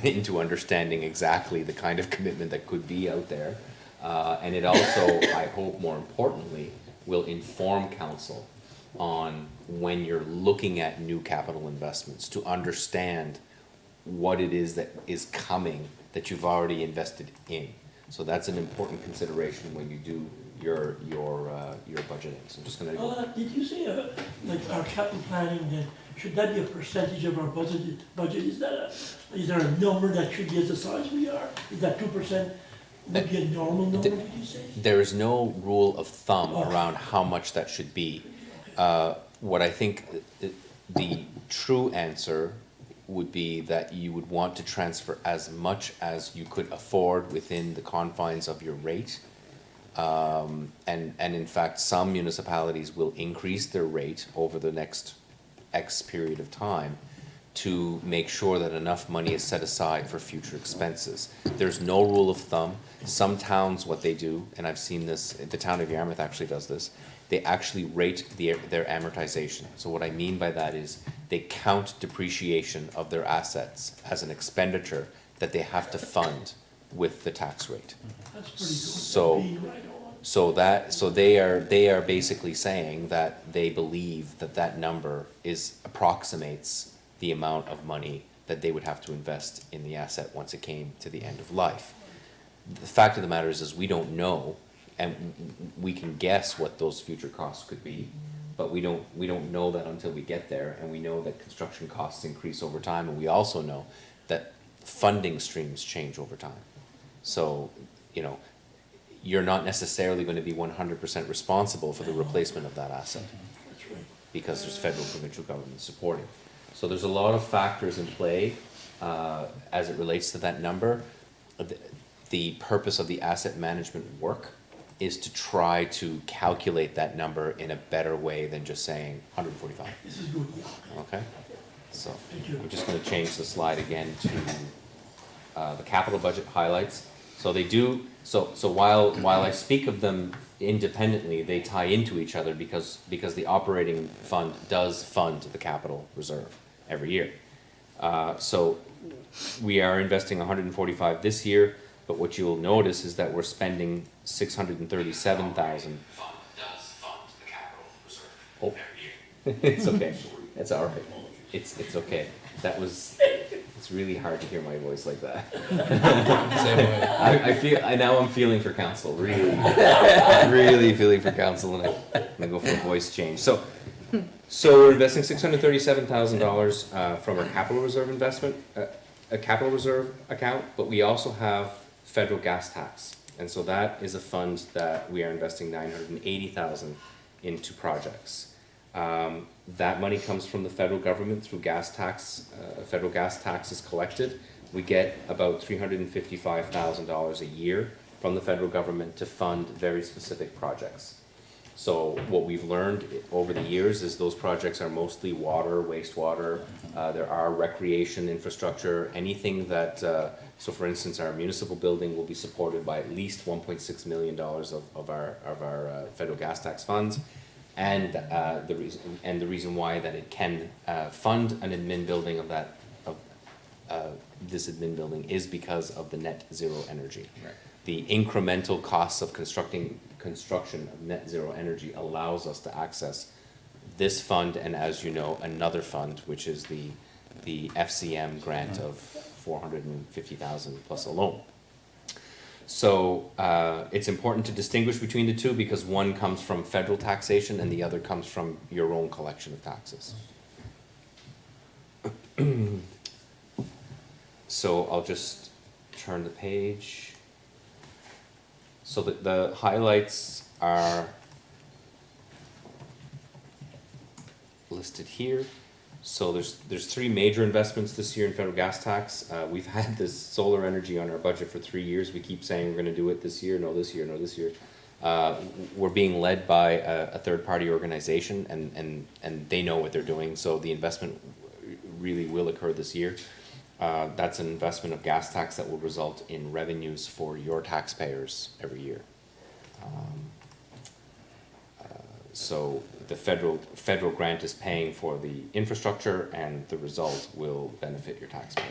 into understanding exactly the kind of commitment that could be out there. And it also, I hope more importantly, will inform council on when you're looking at new capital investments to understand what it is that is coming that you've already invested in. So that's an important consideration when you do your budgeting. So I'm just gonna go. Did you say, like our capital planning, then, should that be a percentage of our budget? Is there a number that should be as the size we are? Is that 2% would be a normal number, did you say? There is no rule of thumb around how much that should be. What I think the true answer would be that you would want to transfer as much as you could afford within the confines of your rate. And in fact, some municipalities will increase their rate over the next X period of time to make sure that enough money is set aside for future expenses. There's no rule of thumb. Some towns, what they do, and I've seen this, the town of Yarmouth actually does this, they actually rate their amortization. So what I mean by that is they count depreciation of their assets as an expenditure that they have to fund with the tax rate. That's pretty good. So- That'd be right on. So they are basically saying that they believe that number approximates the amount of money that they would have to invest in the asset once it came to the end of life. The fact of the matter is we don't know, and we can guess what those future costs could be, but we don't know that until we get there, and we know that construction costs increase over time, and we also know that funding streams change over time. So, you're not necessarily going to be 100% responsible for the replacement of that asset That's right. because there's federal, provincial government supporting. So there's a lot of factors in play as it relates to that number. The purpose of the asset management work is to try to calculate that number in a better way than just saying 145. This is good, yeah. Okay? So Thank you. I'm just going to change the slide again to the capital budget highlights. So they do, so while I speak of them independently, they tie into each other because the operating fund does fund the capital reserve every year. So we are investing 145 this year, but what you'll notice is that we're spending 637,000. Oh, it's okay. It's all right. It's okay. It's really hard to hear my voice like that. Same way. I'm feeling for council, really, really feeling for council, and I'm gonna go for a voice change. So we're investing $637,000 from our capital reserve investment, a capital reserve account, but we also have federal gas tax, and so that is a fund that we are investing $980,000 into projects. That money comes from the federal government through gas tax. Federal gas tax is collected. We get about $355,000 a year from the federal government to fund very specific projects. So what we've learned over the years is those projects are mostly water, wastewater. There are recreation infrastructure, anything that, so for instance, our municipal building will be supported by at least $1.6 million of our federal gas tax funds. And the reason why that it can fund an admin building this admin building is because of the net zero energy. Right. The incremental costs of construction of net zero energy allows us to access this fund, and as you know, another fund, which is the FCM grant of $450,000 plus a loan. So it's important to distinguish between the two because one comes from federal taxation and the other comes from your own collection of taxes. So I'll just turn the page. So the highlights are listed here. So there's three major investments this year in federal gas tax. We've had this solar energy on our budget for 3 years. We keep saying we're gonna do it this year, no this year, no this year. We're being led by a third-party organization and they know what they're doing, so the investment really will occur this year. That's an investment of gas tax that will result in revenues for your taxpayers every year. So the federal grant is paying for the infrastructure, and the result will benefit your taxpayer.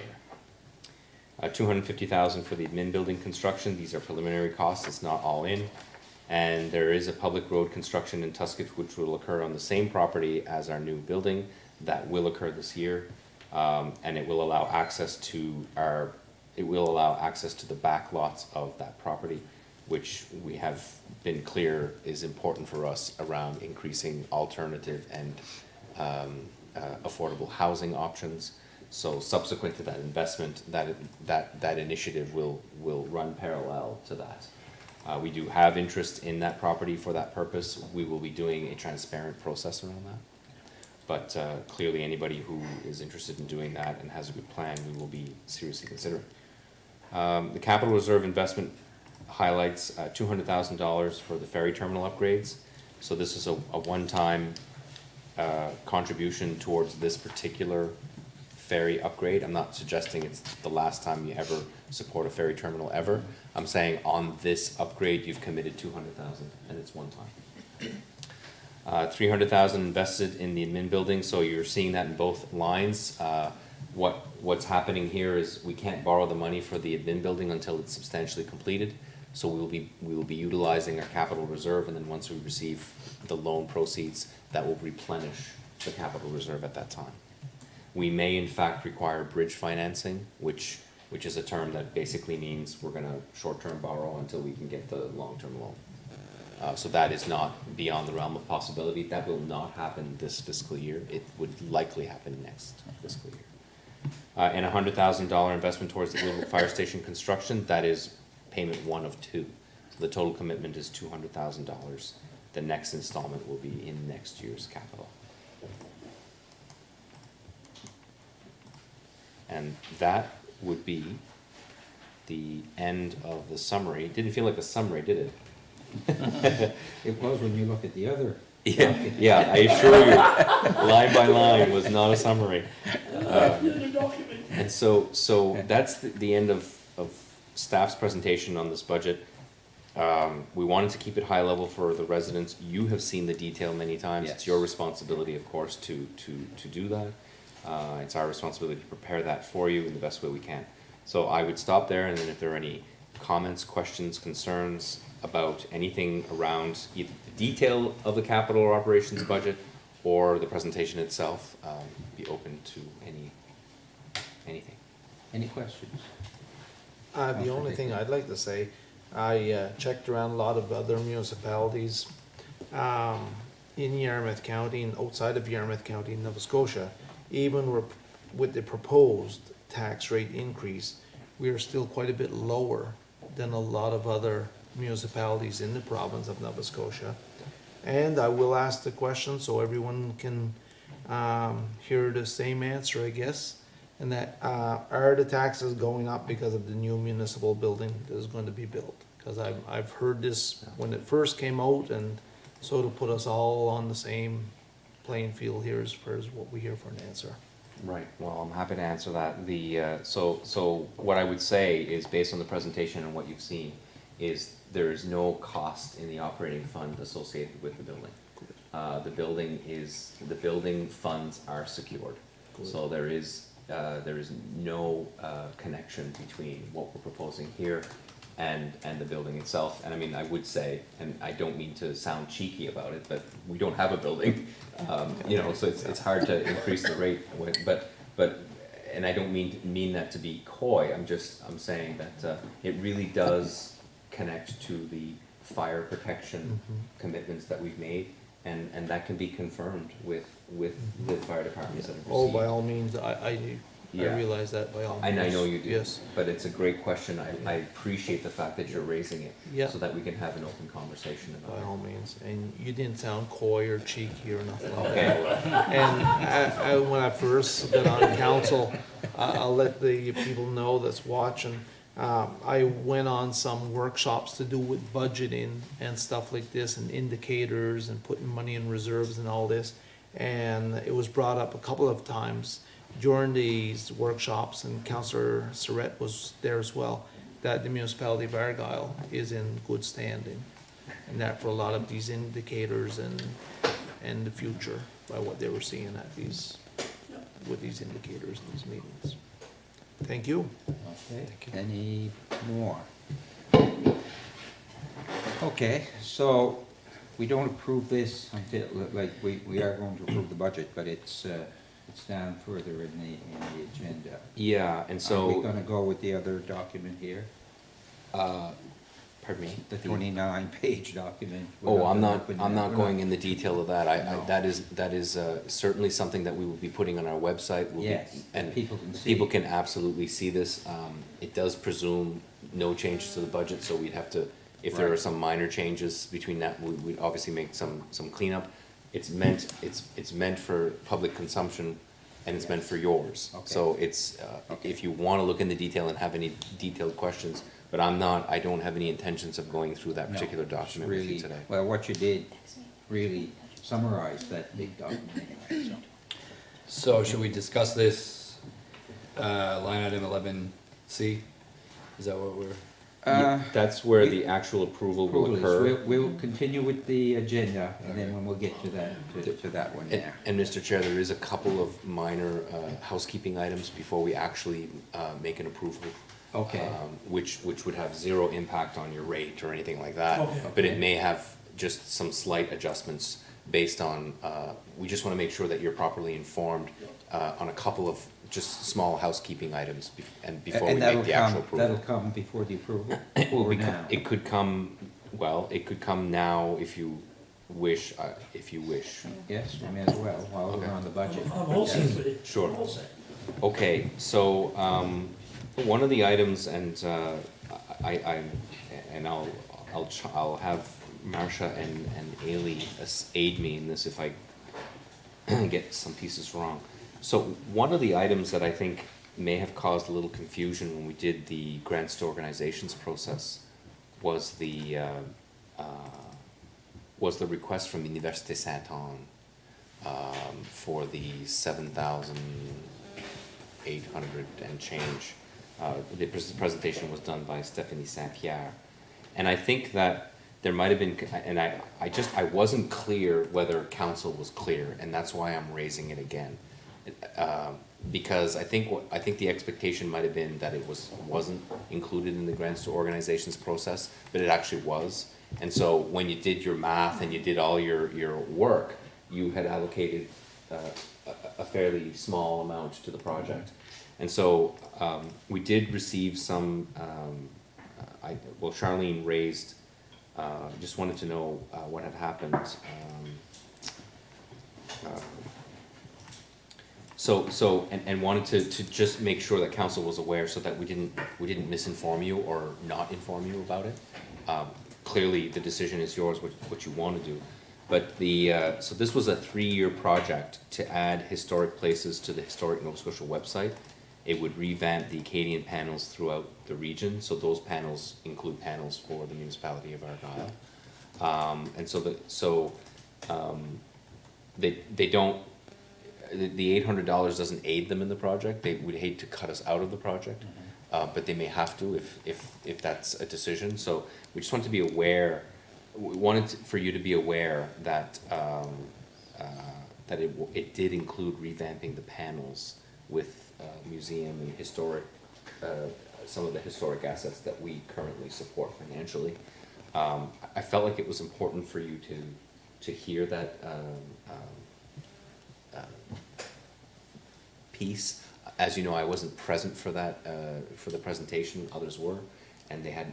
250,000 for the admin building construction. These are preliminary costs, it's not all in. And there is a public road construction in Tuscany which will occur on the same property as our new building. That will occur this year. And it will allow access to the back lots of that property, which we have been clear is important for us around increasing alternative and affordable housing options. So subsequent to that investment, that initiative will run parallel to that. We do have interest in that property for that purpose. We will be doing a transparent process around that. But clearly, anybody who is interested in doing that and has a good plan, we will be seriously considering. The capital reserve investment highlights $200,000 for the ferry terminal upgrades. So this is a one-time contribution towards this particular ferry upgrade. I'm not suggesting it's the last time you ever support a ferry terminal ever. I'm saying on this upgrade, you've committed $200,000 and it's one time. 300,000 invested in the admin building, so you're seeing that in both lines. What's happening here is we can't borrow the money for the admin building until it's substantially completed. So we will be utilizing our capital reserve, and then once we receive the loan proceeds, that will replenish the capital reserve at that time. We may in fact require bridge financing, which is a term that basically means we're gonna short-term borrow until we can get the long-term loan. So that is not beyond the realm of possibility. That will not happen this fiscal year. It would likely happen next fiscal year. And $100,000 investment towards the Glenbrook Fire Station construction. That is payment 1 of 2. So the total commitment is $200,000. The next installment will be in next year's capital. And that would be the end of the summary. Didn't feel like a summary, did it? It was when you look at the other. Yeah, I assure you, line by line was not a summary. And so that's the end of staff's presentation on this budget. We wanted to keep it high level for the residents. You have seen the detail many times. It's your responsibility, of course, to do that. It's our responsibility to prepare that for you in the best way we can. So I would stop there, and then if there are any comments, questions, concerns about anything around either the detail of the capital or operations budget or the presentation itself, be open to anything. Any questions? The only thing I'd like to say, I checked around a lot of other municipalities in Yarmouth County and outside of Yarmouth County in Nova Scotia. Even with the proposed tax rate increase, we are still quite a bit lower than a lot of other municipalities in the province of Nova Scotia. And I will ask the question so everyone can hear the same answer, I guess. And that, are the taxes going up because of the new municipal building that is going to be built? Because I've heard this when it first came out, and so to put us all on the same playing field here as far as what we hear for an answer. Right, well, I'm happy to answer that. So what I would say is, based on the presentation and what you've seen, is there is no cost in the operating fund associated with the building. The building funds are secured. So there is no connection between what we're proposing here and the building itself. And I mean, I would say, and I don't mean to sound cheeky about it, but we don't have a building, so it's hard to increase the rate, but and I don't mean that to be coy. I'm saying that it really does connect to the fire protection commitments that we've made, and that can be confirmed with the fire departments that have received. Oh, by all means, I realize that by all means. And I know you do. Yes. But it's a great question. I appreciate the fact that you're raising it. Yeah. So that we can have an open conversation about By it. all means, and you didn't sound coy or cheeky or nothing like Okay. that. And when I first got on council, I'll let the people know that's watching, I went on some workshops to do with budgeting and stuff like this, and indicators and putting money in reserves and all this. And it was brought up a couple of times, during these workshops, and Councillor Surratt was there as well, that the municipality of Argyle is in good standing. And that for a lot of these indicators and the future by what they were seeing at these, with these indicators in these meetings. Thank you. Okay, any more? Okay, so we don't approve this until, like, we are going to approve the budget, but it's down further in the agenda. Yeah, and Are we so, gonna go with the other document here, pardon me? the 29-page document? Oh, I'm not, We're I'm not we're going in the detail of that. No. That is certainly something that we will be putting on our website. We'll be- Yes, And people can see. people can absolutely see this. It does presume no changes to the budget, so we'd have to, if there are Right. some minor changes between that, we'd obviously make some cleanup. It's meant for public consumption, and it's meant for yours. Okay. So it's, Okay. if you wanna look into detail and have any detailed questions, but I don't have any intentions of going through that No, particular it's document with you really- today. Well, what you did really summarized that big document anyway, so. So should we discuss this, line item 11C? Is that what we're? That's where we- the actual approval will Approval is- occur. We'll continue with the agenda, and then when we'll get to that, to that one there. And Mr. Chair, there is a couple of minor housekeeping items before we actually make an approval. Okay. Which would have zero impact on your rate or anything like that. Okay. But it may have just some slight adjustments based on, we just wanna make sure that you're properly informed on a couple of just small housekeeping items before we And that'll make the actual come, that'll approval. come before the approval, It will or become, now? it could come, well, it could come now if you wish, Yes, we may as well, while we're Okay. on the budget. I'm all set with it. Sure. I'm all set. Okay, so, one of the items, and, I'll have Marcia and Ailey aid me in this if I get some pieces wrong. So one of the items that I think may have caused a little confusion when we did the grants to organizations process was the request from Université Saint-Anne, for the 7,800 and change. The presentation was done by Stephanie Saint-Pierre. And I think that there might have been, and I wasn't clear whether council was clear, and that's why I'm raising it again. Because I think the expectation might have been that it wasn't included in the grants to organizations process, but it actually was. And so when you did your math and you did all your work, you had allocated a fairly small amount to the project. And so we did receive some, Charlene raised, just wanted to know what had happened. And wanted to just make sure that council was aware so that we didn't misinform you or not inform you about it. Clearly, the decision is yours, what you want to do. But so this was a 3-year project to add historic places to the Historic Nova Scotia website. It would revamp the Acadian panels throughout the region, so those panels include panels for the municipality of Argyle. And so they don't, the $800 doesn't aid them in the project. They would hate to cut us out of the project, but they may have to if that's a decision. So we just want to be aware, we wanted for you to be aware that that it did include revamping the panels with museum and historic, some of the historic assets that we currently support financially. I felt like it was important for you to hear that piece. As you know, I wasn't present for that, for the presentation, others were, and they had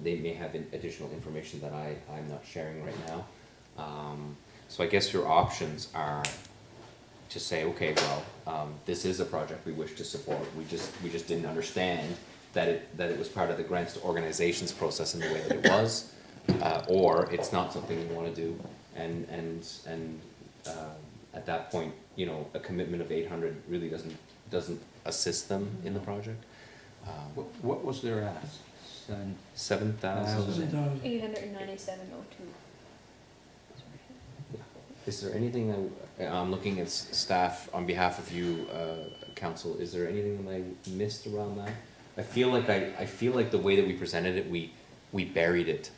they may have additional information that I'm not sharing right now. So I guess your options are to say, okay, well, this is a project we wish to support, we just didn't understand that it was part of the grants to organizations process in the way that it was, or it's not something we wanna do, and at that point, you know, a commitment of 800 really doesn't assist them in the project. What was their ask? 7,000. 7,000. 897.02. Is there anything that, I'm looking at staff on behalf of you, council, is there anything that I missed around that? I feel like the way that we presented it, we buried it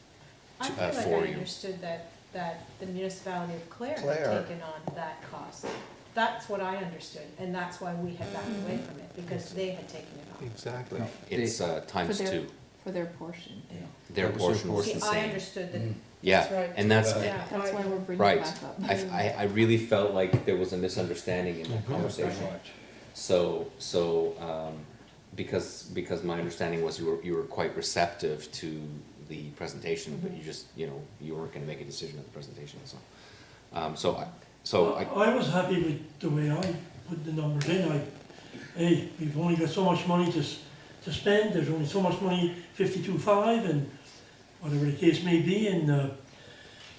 I feel like for I you. understood that the municipality of Clare had Clare. taken on that cost. That's what I understood, and that's why we had backed away from it, because they had taken it on. Exactly. No, It's times For their- two. For their portion. Their That was portion was See, the I same. understood that, Yeah, that's right. and that's, Yeah, That's why we're bringing Right. it back up. I really felt like there was a misunderstanding in that conversation. Because my understanding was you were quite receptive to the presentation, but you just, you weren't gonna make a decision at the presentation, so. I was happy with the way I put the numbers in. Hey, we've only got so much money to spend, there's only so much money, 52.5, and whatever the case may be, and,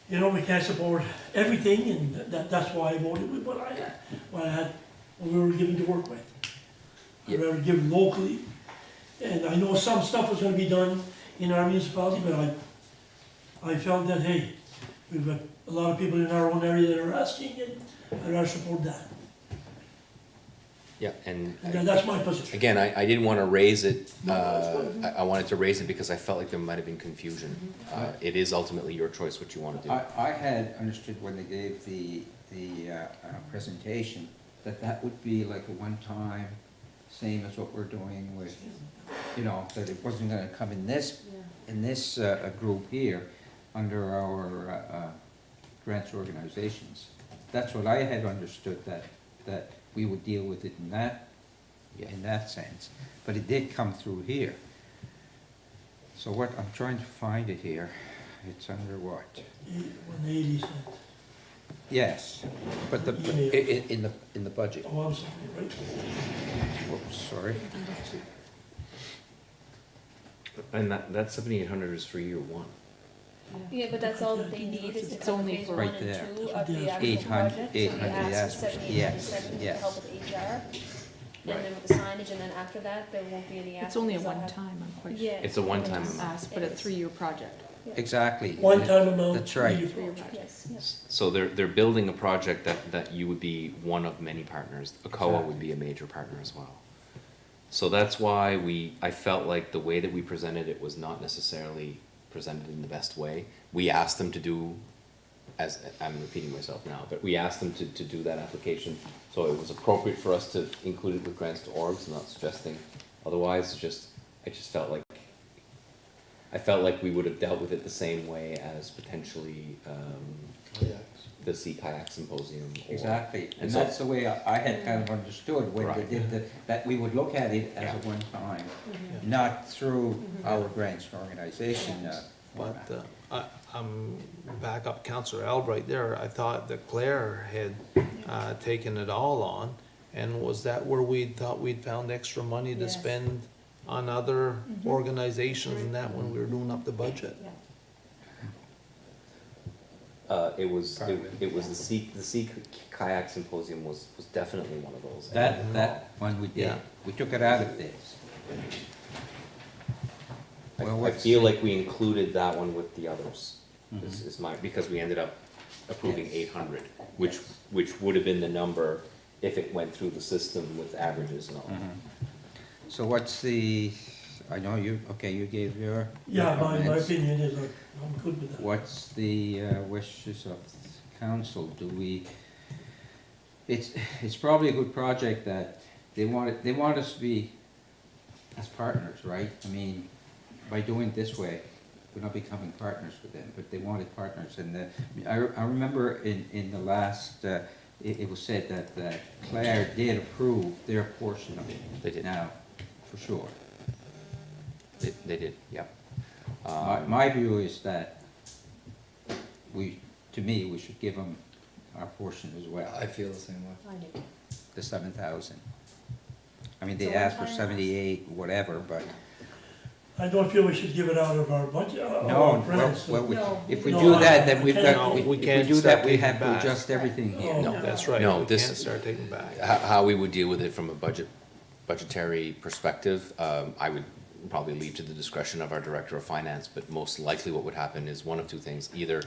we can't support everything, and that's why I voted with what I had, what we were given to work with. I'd rather give locally, and I know some stuff was gonna be done in our municipality, but I felt that, hey, we've got a lot of people in our own area that are asking, and I'd rather support that. Yeah, and That's my position. again, I didn't wanna raise it, No, that's good. I wanted to raise it because I felt like there might have been confusion. It is ultimately your choice what you wanna do. I had understood when they gave the presentation, that would be like a one-time, same as what we're doing with, that it wasn't gonna come in this group here, under our grants organizations. That's what I had understood, that we would deal with it in that sense, but it did come through here. So what, I'm trying to find it here, it's under what? 180 cents. Yes, but in the budget. Oh, I'm sorry, right? Whoops, sorry. And that 7,800 is for year one. Yeah, but that's all that they need is to It's cover only phase for- one Right and there. two of the actual 800, project. So 800, we asked yes, for 78, yes, 77 with yes. help with HR. Right. And then with the signage, and then after that, there won't be any. It's only a because I'll have- one-time, I'm quite sure. Yeah. It's a one-time Yes. amount. Ask, but a three-year project. Exactly. One-time amount. That's right. Three-year project. Yes, yes. So they're building a project that you would be one of many partners. ACOA would be a major partner as well. So that's why I felt like the way that we presented it was not necessarily presented in the best way. We asked them to do, as I'm repeating myself now, but we asked them to do that application. So it was appropriate for us to include it with grants to orgs, not suggesting otherwise. I just felt like we would have dealt with it the same way as potentially the Sea Kayak Symposium. Exactly, and And so- that's the way I had kind of understood when they Right. did that we would look at it as a Yeah. one-time, not through our grants organization format. But I'm back up Councillor Albright there. I thought that Claire had taken it all on. And was that where we thought we'd found extra money to Yes. spend on other organizations and that when we were doing up the budget? Yeah. It was the Sea Kayak Symposium was definitely one of those. That one we did, Yeah. we took it out of this. Well, I what's- feel like we included that one with the others, Mhm. is because we ended up approving Yes. 800, which would have been the number if it went through the system with averages and all. So what's I know you gave your Yeah, my comments. opinion is, I'm good with that. What's the wishes of the council? It's probably a good project that they want us to be as partners, right? I mean, by doing it this way, we're not becoming partners with them, but they wanted partners. And I remember in the last, it was said that Claire did approve their portion of it. They did. Now, for sure. They did, yeah. My view is that we should give them our portion as well, I feel the same way. I do. the 7,000. I mean, they So asked for one-time? 78, whatever, but, I don't feel we should give it out of our budget, no, our grants. No. if we No, do that, then we we've can't. got, No, we if we can't do start that, we taking have to back. adjust everything here. Oh. No, that's right. No, We this- can't start taking back. How we would deal with it from a budgetary perspective, I would probably leave to the discretion of our Director of Finance, but most likely what would happen is one of two things. Either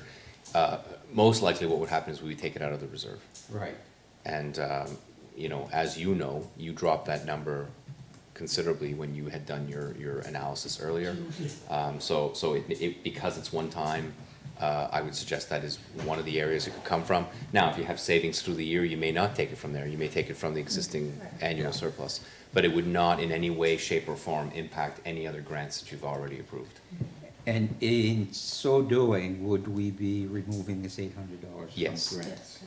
most likely what would happen is we would take it out of the reserve. Right. And, you know, as you know, you dropped that number considerably when you had done your analysis earlier. So it, because it's one time, I would suggest that is one of the areas it could come from. Now, if you have savings through the year, you may not take it from there, you may take it from the existing annual surplus. But it would not in any way, shape, or form impact any other grants that you've already approved. And in so doing, would we be removing this $800 from Yes. grants?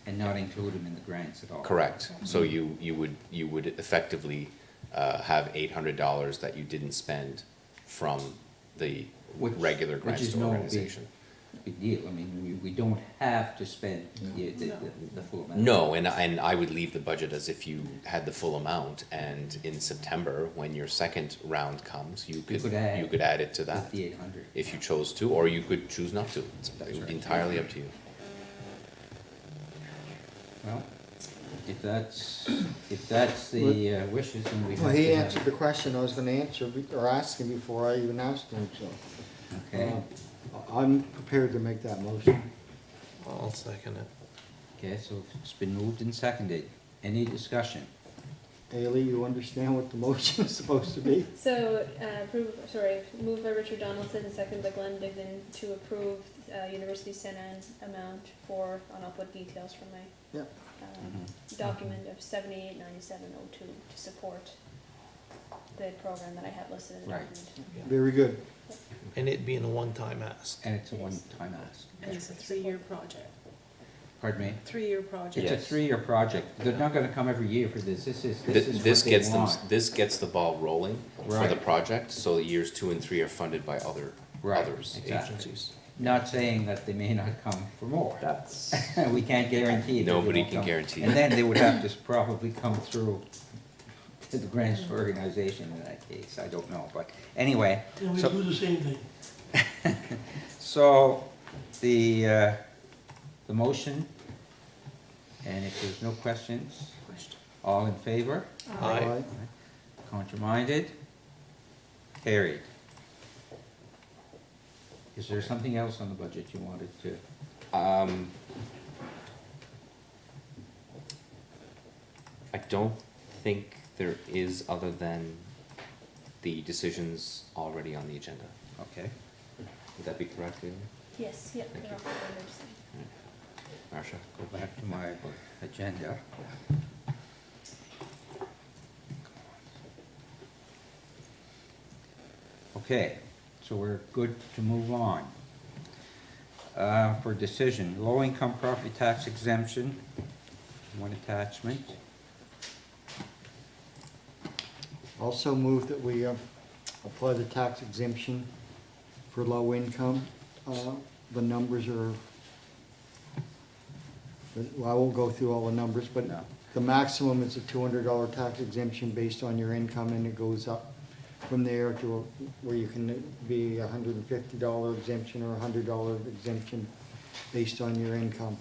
And not include them in the grants at all? Correct. So you would effectively have $800 that you didn't spend from the regular Which grants is to no organization. big deal. I mean, we don't have to spend the full amount. No, and I would leave the budget as if you had the full amount, and in September, when your second round comes, you could add it to that. With the 800. If you chose to, or you could choose not to. It's right. entirely up to you. Well, if that's the wishes, then we have to Well, he have- answered the question I was gonna answer, or ask him before I even asked him, so. Okay, I'm prepared to make that motion. I'll second it. okay, so it's been moved and seconded. Any discussion? Haley, you understand what the motion is supposed to be? So, move by Richard Donaldson and second by Glenn Dignan to approve, University St. Anne's amount for, and I'll put details from my, Yep. document of 789702 to support the program that I have listed in the Right. document. Very good. And it being a one-time ask. And it's a one-time ask. And it's a 3-year project, Pardon me? 3-year project. It's a Yes. 3-year project. They're not gonna come every year for this. This is This what they gets them, want. this gets the ball rolling for the Right. project, so years 2 and 3 are funded by others, Exactly. agencies. Not saying that they may not come for more. That's, We can't guarantee. that they nobody won't can come. guarantee And that. then they would have to probably come through to the grants organization in that case. I don't know, but anyway. And we So- do the same thing. So, the motion, and if there's no questions, all in favor? Aye. Contraminded? Carried. Is there something else on the budget you wanted to? I don't think there is, other than the decisions already on the agenda. Okay. Would that be correct, Leila? Yes, yeah, Thank they're you. all members. Marcia? Go back to my agenda. Okay, so we're good to move on. For decision, low-income property tax exemption, one attachment. Also move that we apply the tax exemption for low income. The numbers are, well, I won't go through all the numbers, but No. the maximum is a $200 tax exemption based on your income, and it goes up from there to where you can be a $150 exemption or a $100 exemption based on your income.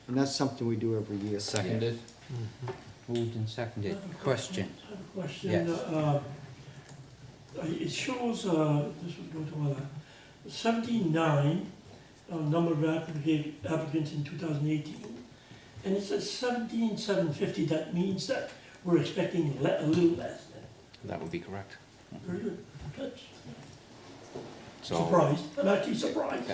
And that's something we do every year. Seconded? Moved and seconded. Question? I have a question. Yes. It shows, this would go to 79, number of applicants in 2018. And it says 17,750, that means that we're expecting a little less then. That would be correct. Very good. That's So, surprised, I'm actually surprised.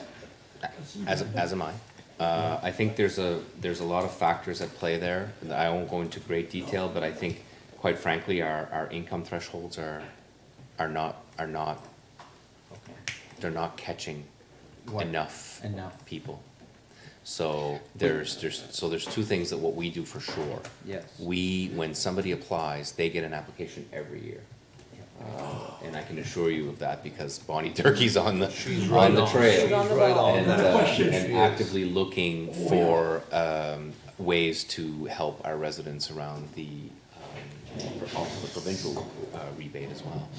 as am I. I think there's a lot of factors at play there, and I won't go into great detail, but I think, quite frankly, our income thresholds are not, they're not catching What? enough Enough. people. So there's two things that what we do for sure. Yes. When somebody applies, they get an application every year. And I can assure you of that because Bonnie Durkee's on the right trail. on. She's right on. And, Another question. and actively looking for ways to help our residents around also the provincial rebate as well.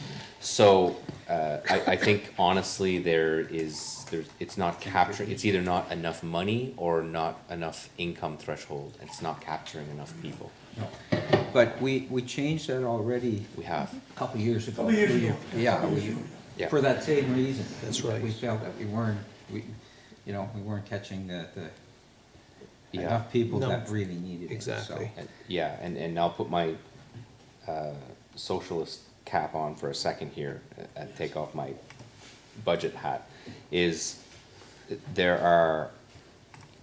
So I think honestly it's not capturing, it's either not enough money or not enough income threshold. It's not capturing enough people. No. But we changed that already We have. a couple of years ago. Couple of years ago. Yeah, Yeah. for that same reason. That's right. We felt that we weren't, you know, we weren't catching the Yeah. enough people No, that really needed it, so. exactly. Yeah, and I'll put my socialist cap on for a second here and take off my budget hat, is there are,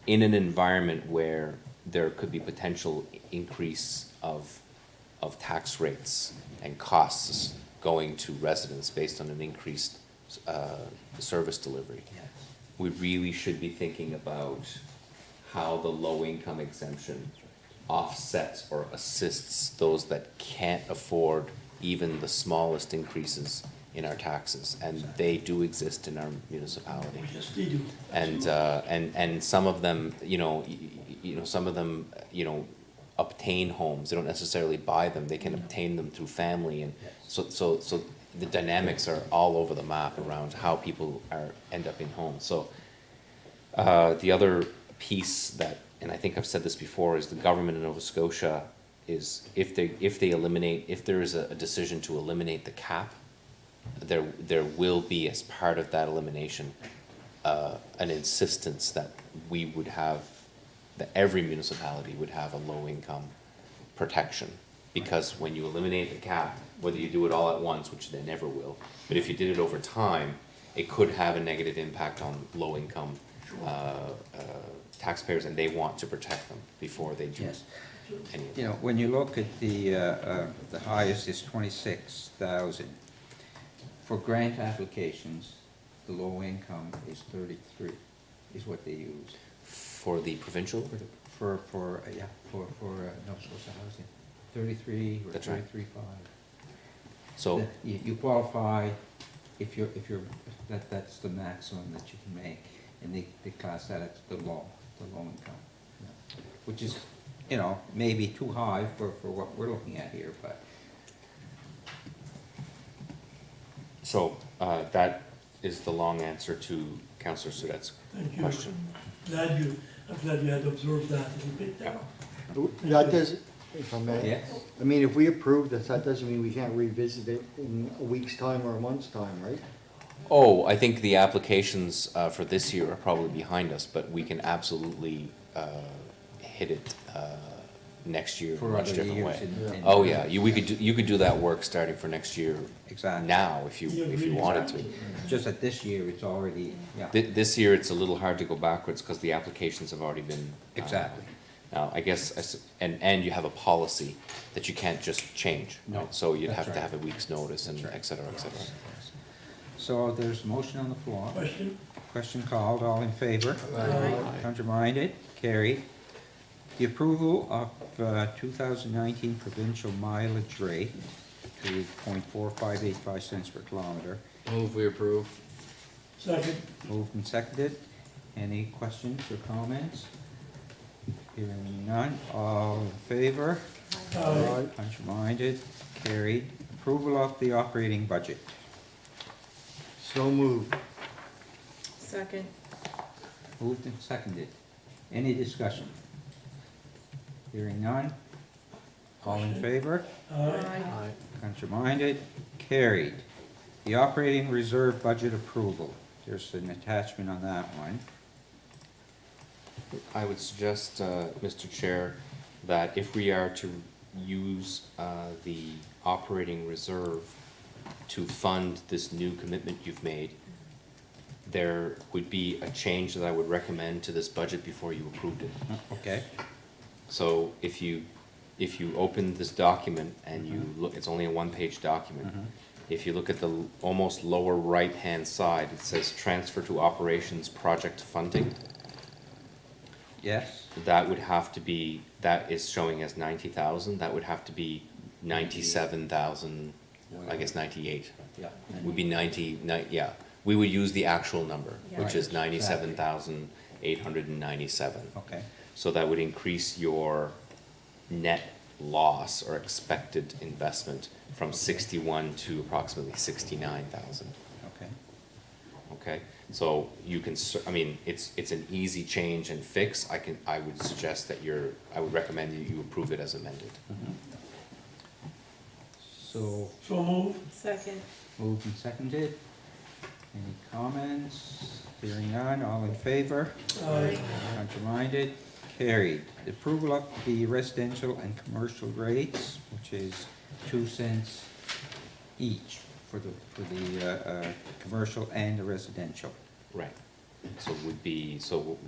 in an environment where there could be potential increase of tax rates and costs going to residents based on an increased service delivery, we really should be thinking about how the low-income exemption offsets or assists those that can't afford even the smallest increases in our taxes, and they do exist in our municipality. Yes, they do. And some of them, some of them, obtain homes. They don't necessarily buy them. They can obtain them through family, and so the dynamics are all over the map around how people end up in homes. So the other piece that, and I think I've said this before, is the government in Nova Scotia is if there is a decision to eliminate the cap, there will be, as part of that elimination, an insistence that we would have, that every municipality would have a low-income protection. Because when you eliminate the cap, whether you do it all at once, which they never will, but if you did it over time, it could have a negative impact on low-income taxpayers, and they want to protect them before they do Yes. any of You that. know, when you look at the highest is 26,000. For grant applications, the low income is 33, is what they use. For the provincial, For Nova Scotia housing, 33 or That's right. 33.5. so, You qualify if you're, that's the maximum that you can make, and they class that as the low income. Yeah. Which is, maybe too high for what we're looking at here, but. so, that is the long answer to Councillor Sudette's Thank you. question. I'm glad you had observed that a little bit now. That does, if I may, Yes. I mean, if we approve this, that doesn't mean we can't revisit it in a week's time or a month's time, right? Oh, I think the applications for this year are probably behind us, but we can absolutely hit it next year in a For much other different years. way. in- Oh, yeah, you could do that work starting for next year Exactly. now, if you wanted to. Just that this year, it's already, yeah. This year, it's a little hard to go backwards because the applications have already been. Exactly. Now, I guess, and you have a policy that you can't just change, No, right? So you'd that's have to right. have a week's notice and That's right. et cetera, et cetera. So there's a motion on the floor. Question? Question called, all in favor? Aye. Contraminded, carried. The approval of 2019 provincial mileage rate to .4585 per kilometer. Move we approve. Second? Moved and seconded. Any questions or comments? Hearing none, all in favor? Aye. Contraminded, carried. Approval of the operating budget. So moved. Second. Moved and seconded. Any discussion? Hearing none, all in favor? Aye. Contraminded, carried. The operating reserve budget approval. There's an attachment on that one. I would suggest, Mr. Chair, that if we are to use the operating reserve to fund this new commitment you've made, there would be a change that I would recommend to this budget before you approved it. Okay, So if you open this document and you look, it's only a one-page document. If you look at the almost lower right-hand side, it says transfer to operations project funding. yes, That would have to be, that is showing as 90,000, that would have to be 97,000, I guess 98. yeah. Would be 90, yeah. We would use the actual number, which is Right, exactly. 97,897. Okay, So that would increase your net loss or expected investment from 61 to approximately 69,000. okay. Okay, so you can, it's an easy change and fix. I would suggest that I would recommend that you approve it as amended. So, So moved. Second. moved and seconded. Any comments? Hearing none, all in favor? Aye. Contrary-minded? Carried. The approval of the residential and commercial rates, which is 2 cents each for the commercial and the residential. Right. So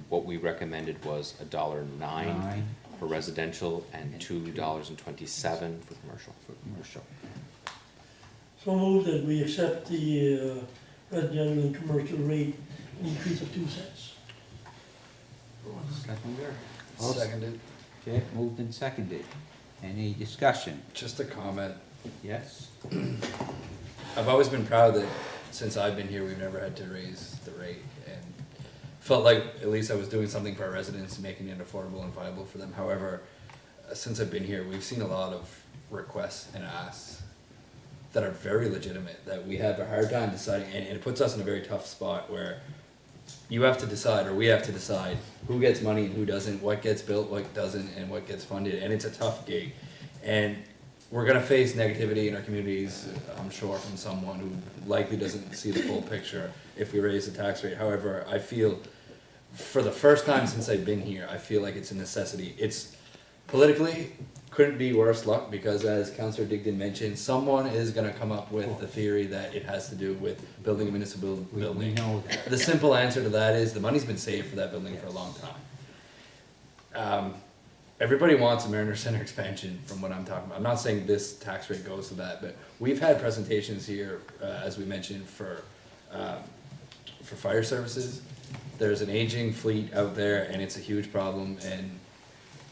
what we recommended was $1.09 9 for residential and $2.27 for commercial. for commercial. So move that we accept the residential and commercial rate increase of 2 cents. Seconder? Seconded. Okay, moved and seconded. Any discussion? Just a comment. Yes? I've always been proud that since I've been here, we've never had to raise the rate, and felt like at least I was doing something for our residents, making it affordable and viable for them. However, since I've been here, we've seen a lot of requests and asks that are very legitimate, that we have a hard time deciding, and it puts us in a very tough spot where you have to decide, or we have to decide, who gets money and who doesn't, what gets built, what doesn't, and what gets funded, and it's a tough gig. And we're gonna face negativity in our communities, I'm sure, from someone who likely doesn't see the full picture if we raise the tax rate. However, I feel, for the first time since I've been here, I feel like it's a necessity. It's politically, couldn't be worse luck, because as Councillor Digdon mentioned, someone is gonna come up with the theory that it has to do with building a municipal We building. know that. The simple answer to that is the money's been saved for that building for a long time. Everybody wants a Mariner Center expansion from what I'm talking about. I'm not saying this tax rate goes to that, but we've had presentations here, as we mentioned, for fire services. There's an aging fleet out there and it's a huge problem, and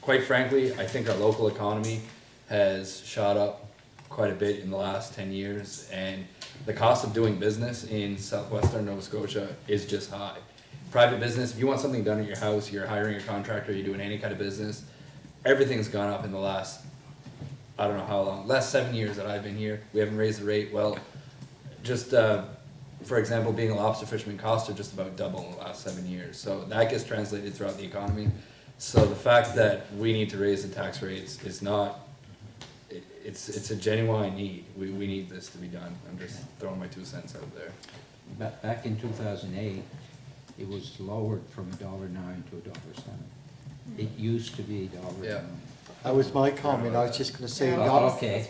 quite frankly, I think our local economy has shot up quite a bit in the last 10 years, and the cost of doing business in southwestern Nova Scotia is just high. Private business, if you want something done at your house, you're hiring a contractor, you're doing any kind of business, everything's gone up in the last, I don't know how long, last 7 years that I've been here. We haven't raised the rate. Well, just for example, being a lobster fisherman costs are just about double in the last 7 years. So that gets translated throughout the economy. So the fact that we need to raise the tax rates is not, it's a genuine need. We need this to be done. I'm just throwing my 2 cents out there. Back in 2008, it was lowered from $1.09 to $1.07. It used to be $1.09. Yeah. That was my comment, I was just gonna say, Oh, okay.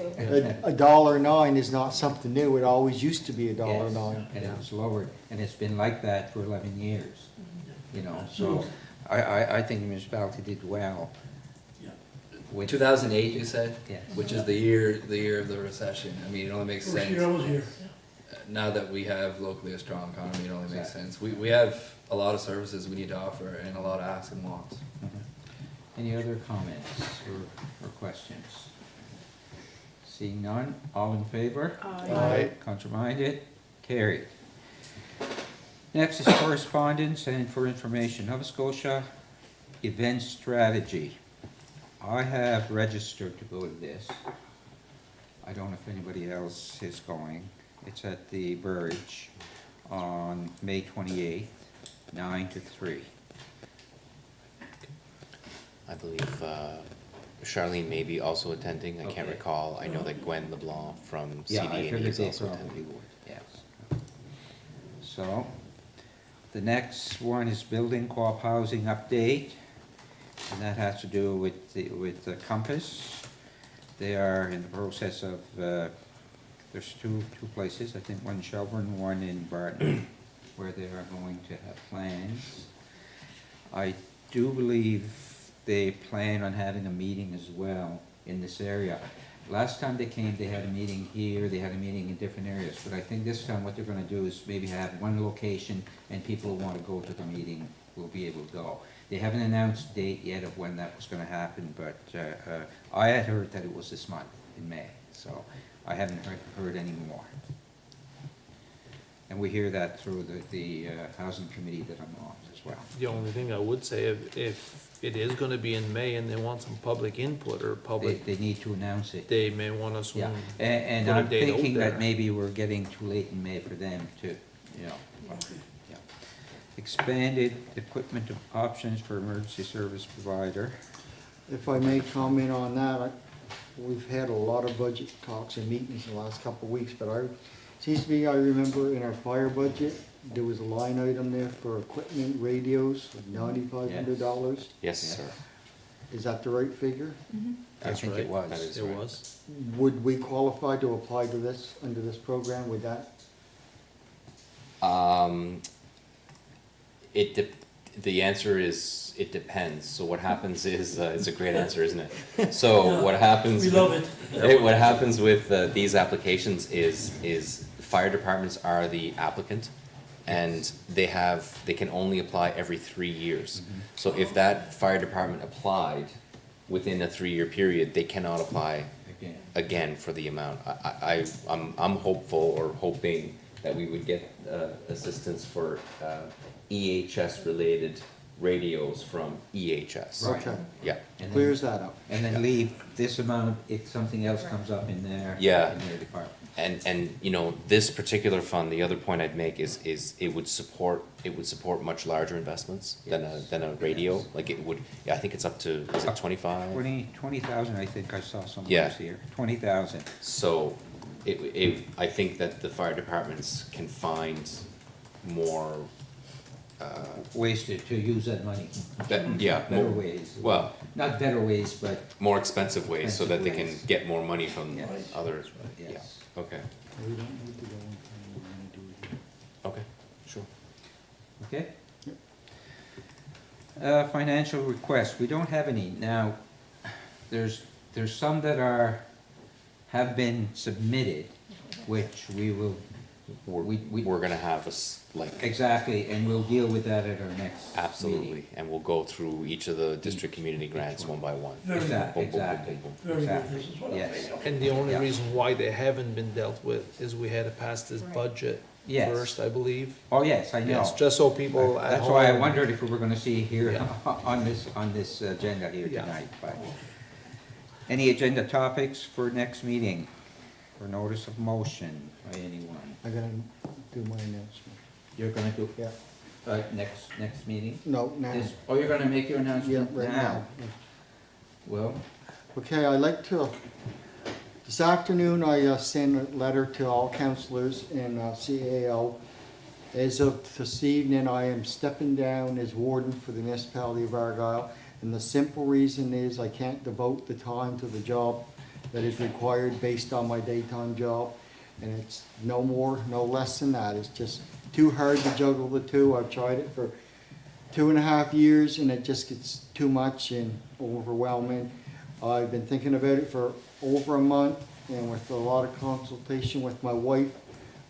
$1.09 is not something new, it always used to be Yes, $1.09. and it was lowered, and it's been like that for 11 years, you know, so I think the municipality did well. Yeah. with- 2008, you said? Yes. Which is the year of the recession. I mean, it only makes First sense. year I was here. Now that we have locally a strong economy, it only makes Exactly. sense. We have a lot of services we need to offer and a lot of asks and wants. Mhm. Any other comments or questions? Seeing none, all in favor? Aye. Contrary-minded? Carried. Next is correspondence and for information, Nova Scotia event strategy. I have registered to go to this. I don't know if anybody else is going. It's at the Burridge on May 28th, 9 to 3. I believe Charlene may be also attending, I can't Okay. recall. I know that Gwen LeBlanc from Yeah, I CD&E figured is they also probably attending. would, yes. So, the next one is building co-op housing update, and that has to do with the Compass. They are in the process of, there's two places, I think one in Shelburne, one in Barton, where they are going to have plans. I do believe they plan on having a meeting as well in this area. Last time they came, they had a meeting here, they had a meeting in different areas, but I think this time what they're gonna do is maybe have one location, and people who wanna go to the meeting will be able to go. They haven't announced a date yet of when that was gonna happen, but I had heard that it was this month, in May, so I haven't heard any more. And we hear that through the housing committee that I'm on as well. The only thing I would say, if it is gonna be in May and they want some public input or public, They need to announce it. they may want us. Yeah, and put a I'm date out thinking that there. maybe we're getting too late in May for them to, you know. Yeah. Expanded equipment options for emergency service provider. If I may comment on that, we've had a lot of budget talks and meetings in the last couple of weeks, but I Seems to me, I remember in our fire budget, there was a line item there for equipment, radios, of $9,500. Yes, sir. Is that the right figure? I think it was. That is It right. was. Would we qualify to apply to this, under this program with that? The answer is, it depends. So what happens is, it's a great answer, isn't it? So what happens. We love it. What happens with these applications is fire departments are the applicant, and they can only apply every 3 years. So if that fire department applied within a 3-year period, they cannot apply again for the amount. I'm hopeful or hoping that we would get assistance for EHS-related radios from EHS. Right. Okay, Yeah. And then- clears that up. And then leave this amount if something else comes up in their. Yeah. In their department. And you know, this particular fund, the other point I'd make is it would support much larger investments than a radio. Like it would, I think it's up to, is it 25? 20,000, I think I saw somewhere Yeah. here, 20,000. So I think that the fire departments can find more, Ways to use that money. yeah, Better more, ways. well, Not better ways, but more expensive ways so that they can Expensive ways. get more money from Yes. other, yeah, yes. okay, We don't need to go into, we're gonna do it here. okay, sure. Okay? Yep. Financial requests, we don't have any. Now, there's some that have been submitted, which we will, We're gonna have exactly, and we'll deal with that at our next meeting. absolutely, and we'll go through each of the district community grants one by one. Very good, Exactly, Boom, boom, boom, exactly. boom, boom. very good, Exactly. this is what I'm Yes. saying. And the only Yeah. reason why they haven't been dealt with is we had to pass this Right. budget Yes. first, I believe. Oh, yes, I know. Yes, just so people at home. That's why I wondered if we were gonna see here Yeah. on this agenda here Yeah. tonight, but. Any agenda topics for next meeting? For notice of motion by anyone? I gotta do my announcement. You're gonna do, Yeah, next meeting? no, now. This, oh, you're gonna make your Yeah, announcement right now. Well, Okay, I'd like to, this afternoon, I sent a letter to all councillors in CAO. As of this evening, I am stepping down as warden for the municipality of Argyle. And the simple reason is I can't devote the time to the job that is required based on my daytime job. And it's no more, no less than that. It's just too hard to juggle the two. I've tried it for 2.5 years and it just gets too much and overwhelming. I've been thinking about it for over a month, and with a lot of consultation with my wife,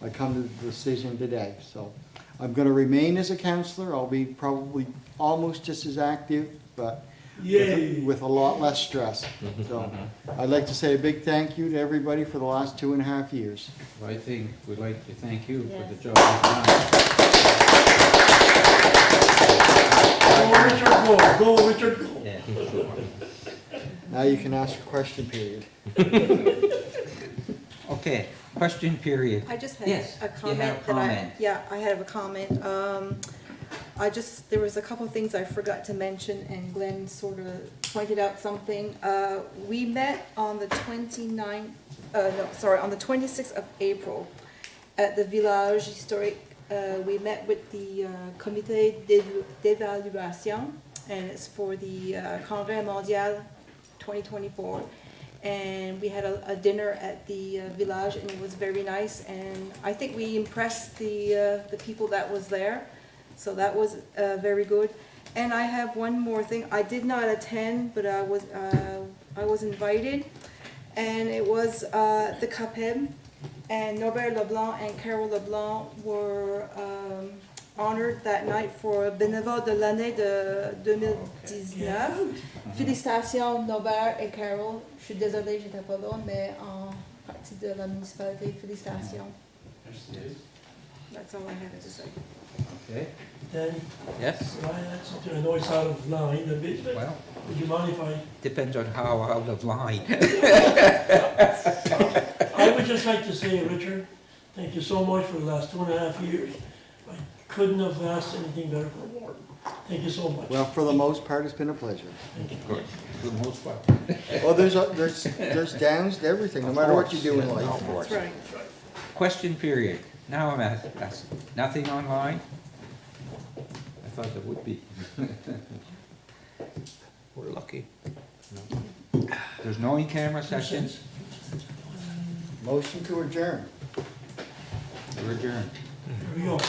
I come to the decision today. So I'm gonna remain as a counselor. I'll be probably almost just as active, but Yay. with a lot less stress. So I'd like to say a big thank you to everybody for the last 2.5 years. I think we'd like to thank you for the Yes. job you've done. Go Richard, go, go Richard, go. Yeah, he's sure. Now you can ask your question period. Okay, question period. I just had Yes, a you comment have a that I, comment. yeah, I have a comment. There was a couple things I forgot to mention, and Glenn sort of pointed out something. We met on the 26th of April at the Village Historique. We met with the Comité d'évaluation, and it's for the Congrès Mondial 2024. And we had a dinner at the village, and it was very nice, and I think we impressed the people that was there, so that was very good. And I have one more thing. I did not attend, but I was invited, and it was the CAPEB, and Norbert Leblanc and Carol Leblanc were honored that night for Bénévole de l'année de 2019. Félicitations Norbert et Carol. Je suis désolée, j'étais pas là, mais en partie de la municipalité, félicitations. That's all I had to say. Okay, Then, yes, can I add something? I know it's out of line a bit, but well, would you mind if depends on how out of line. I would just like to say, Richard, thank you so much for the last 2.5 years. I couldn't have asked anything better for Warden. Thank you so much. Well, for the most part, it's been a pleasure. Of course, for the most part. Well, there's downs to everything, no matter what you do in life. Of course. That's right. question period. Now I'm asking, nothing online? I thought there would be. We're lucky. There's no in-camera sessions? Motion to adjourn. We're adjourned. Here we go.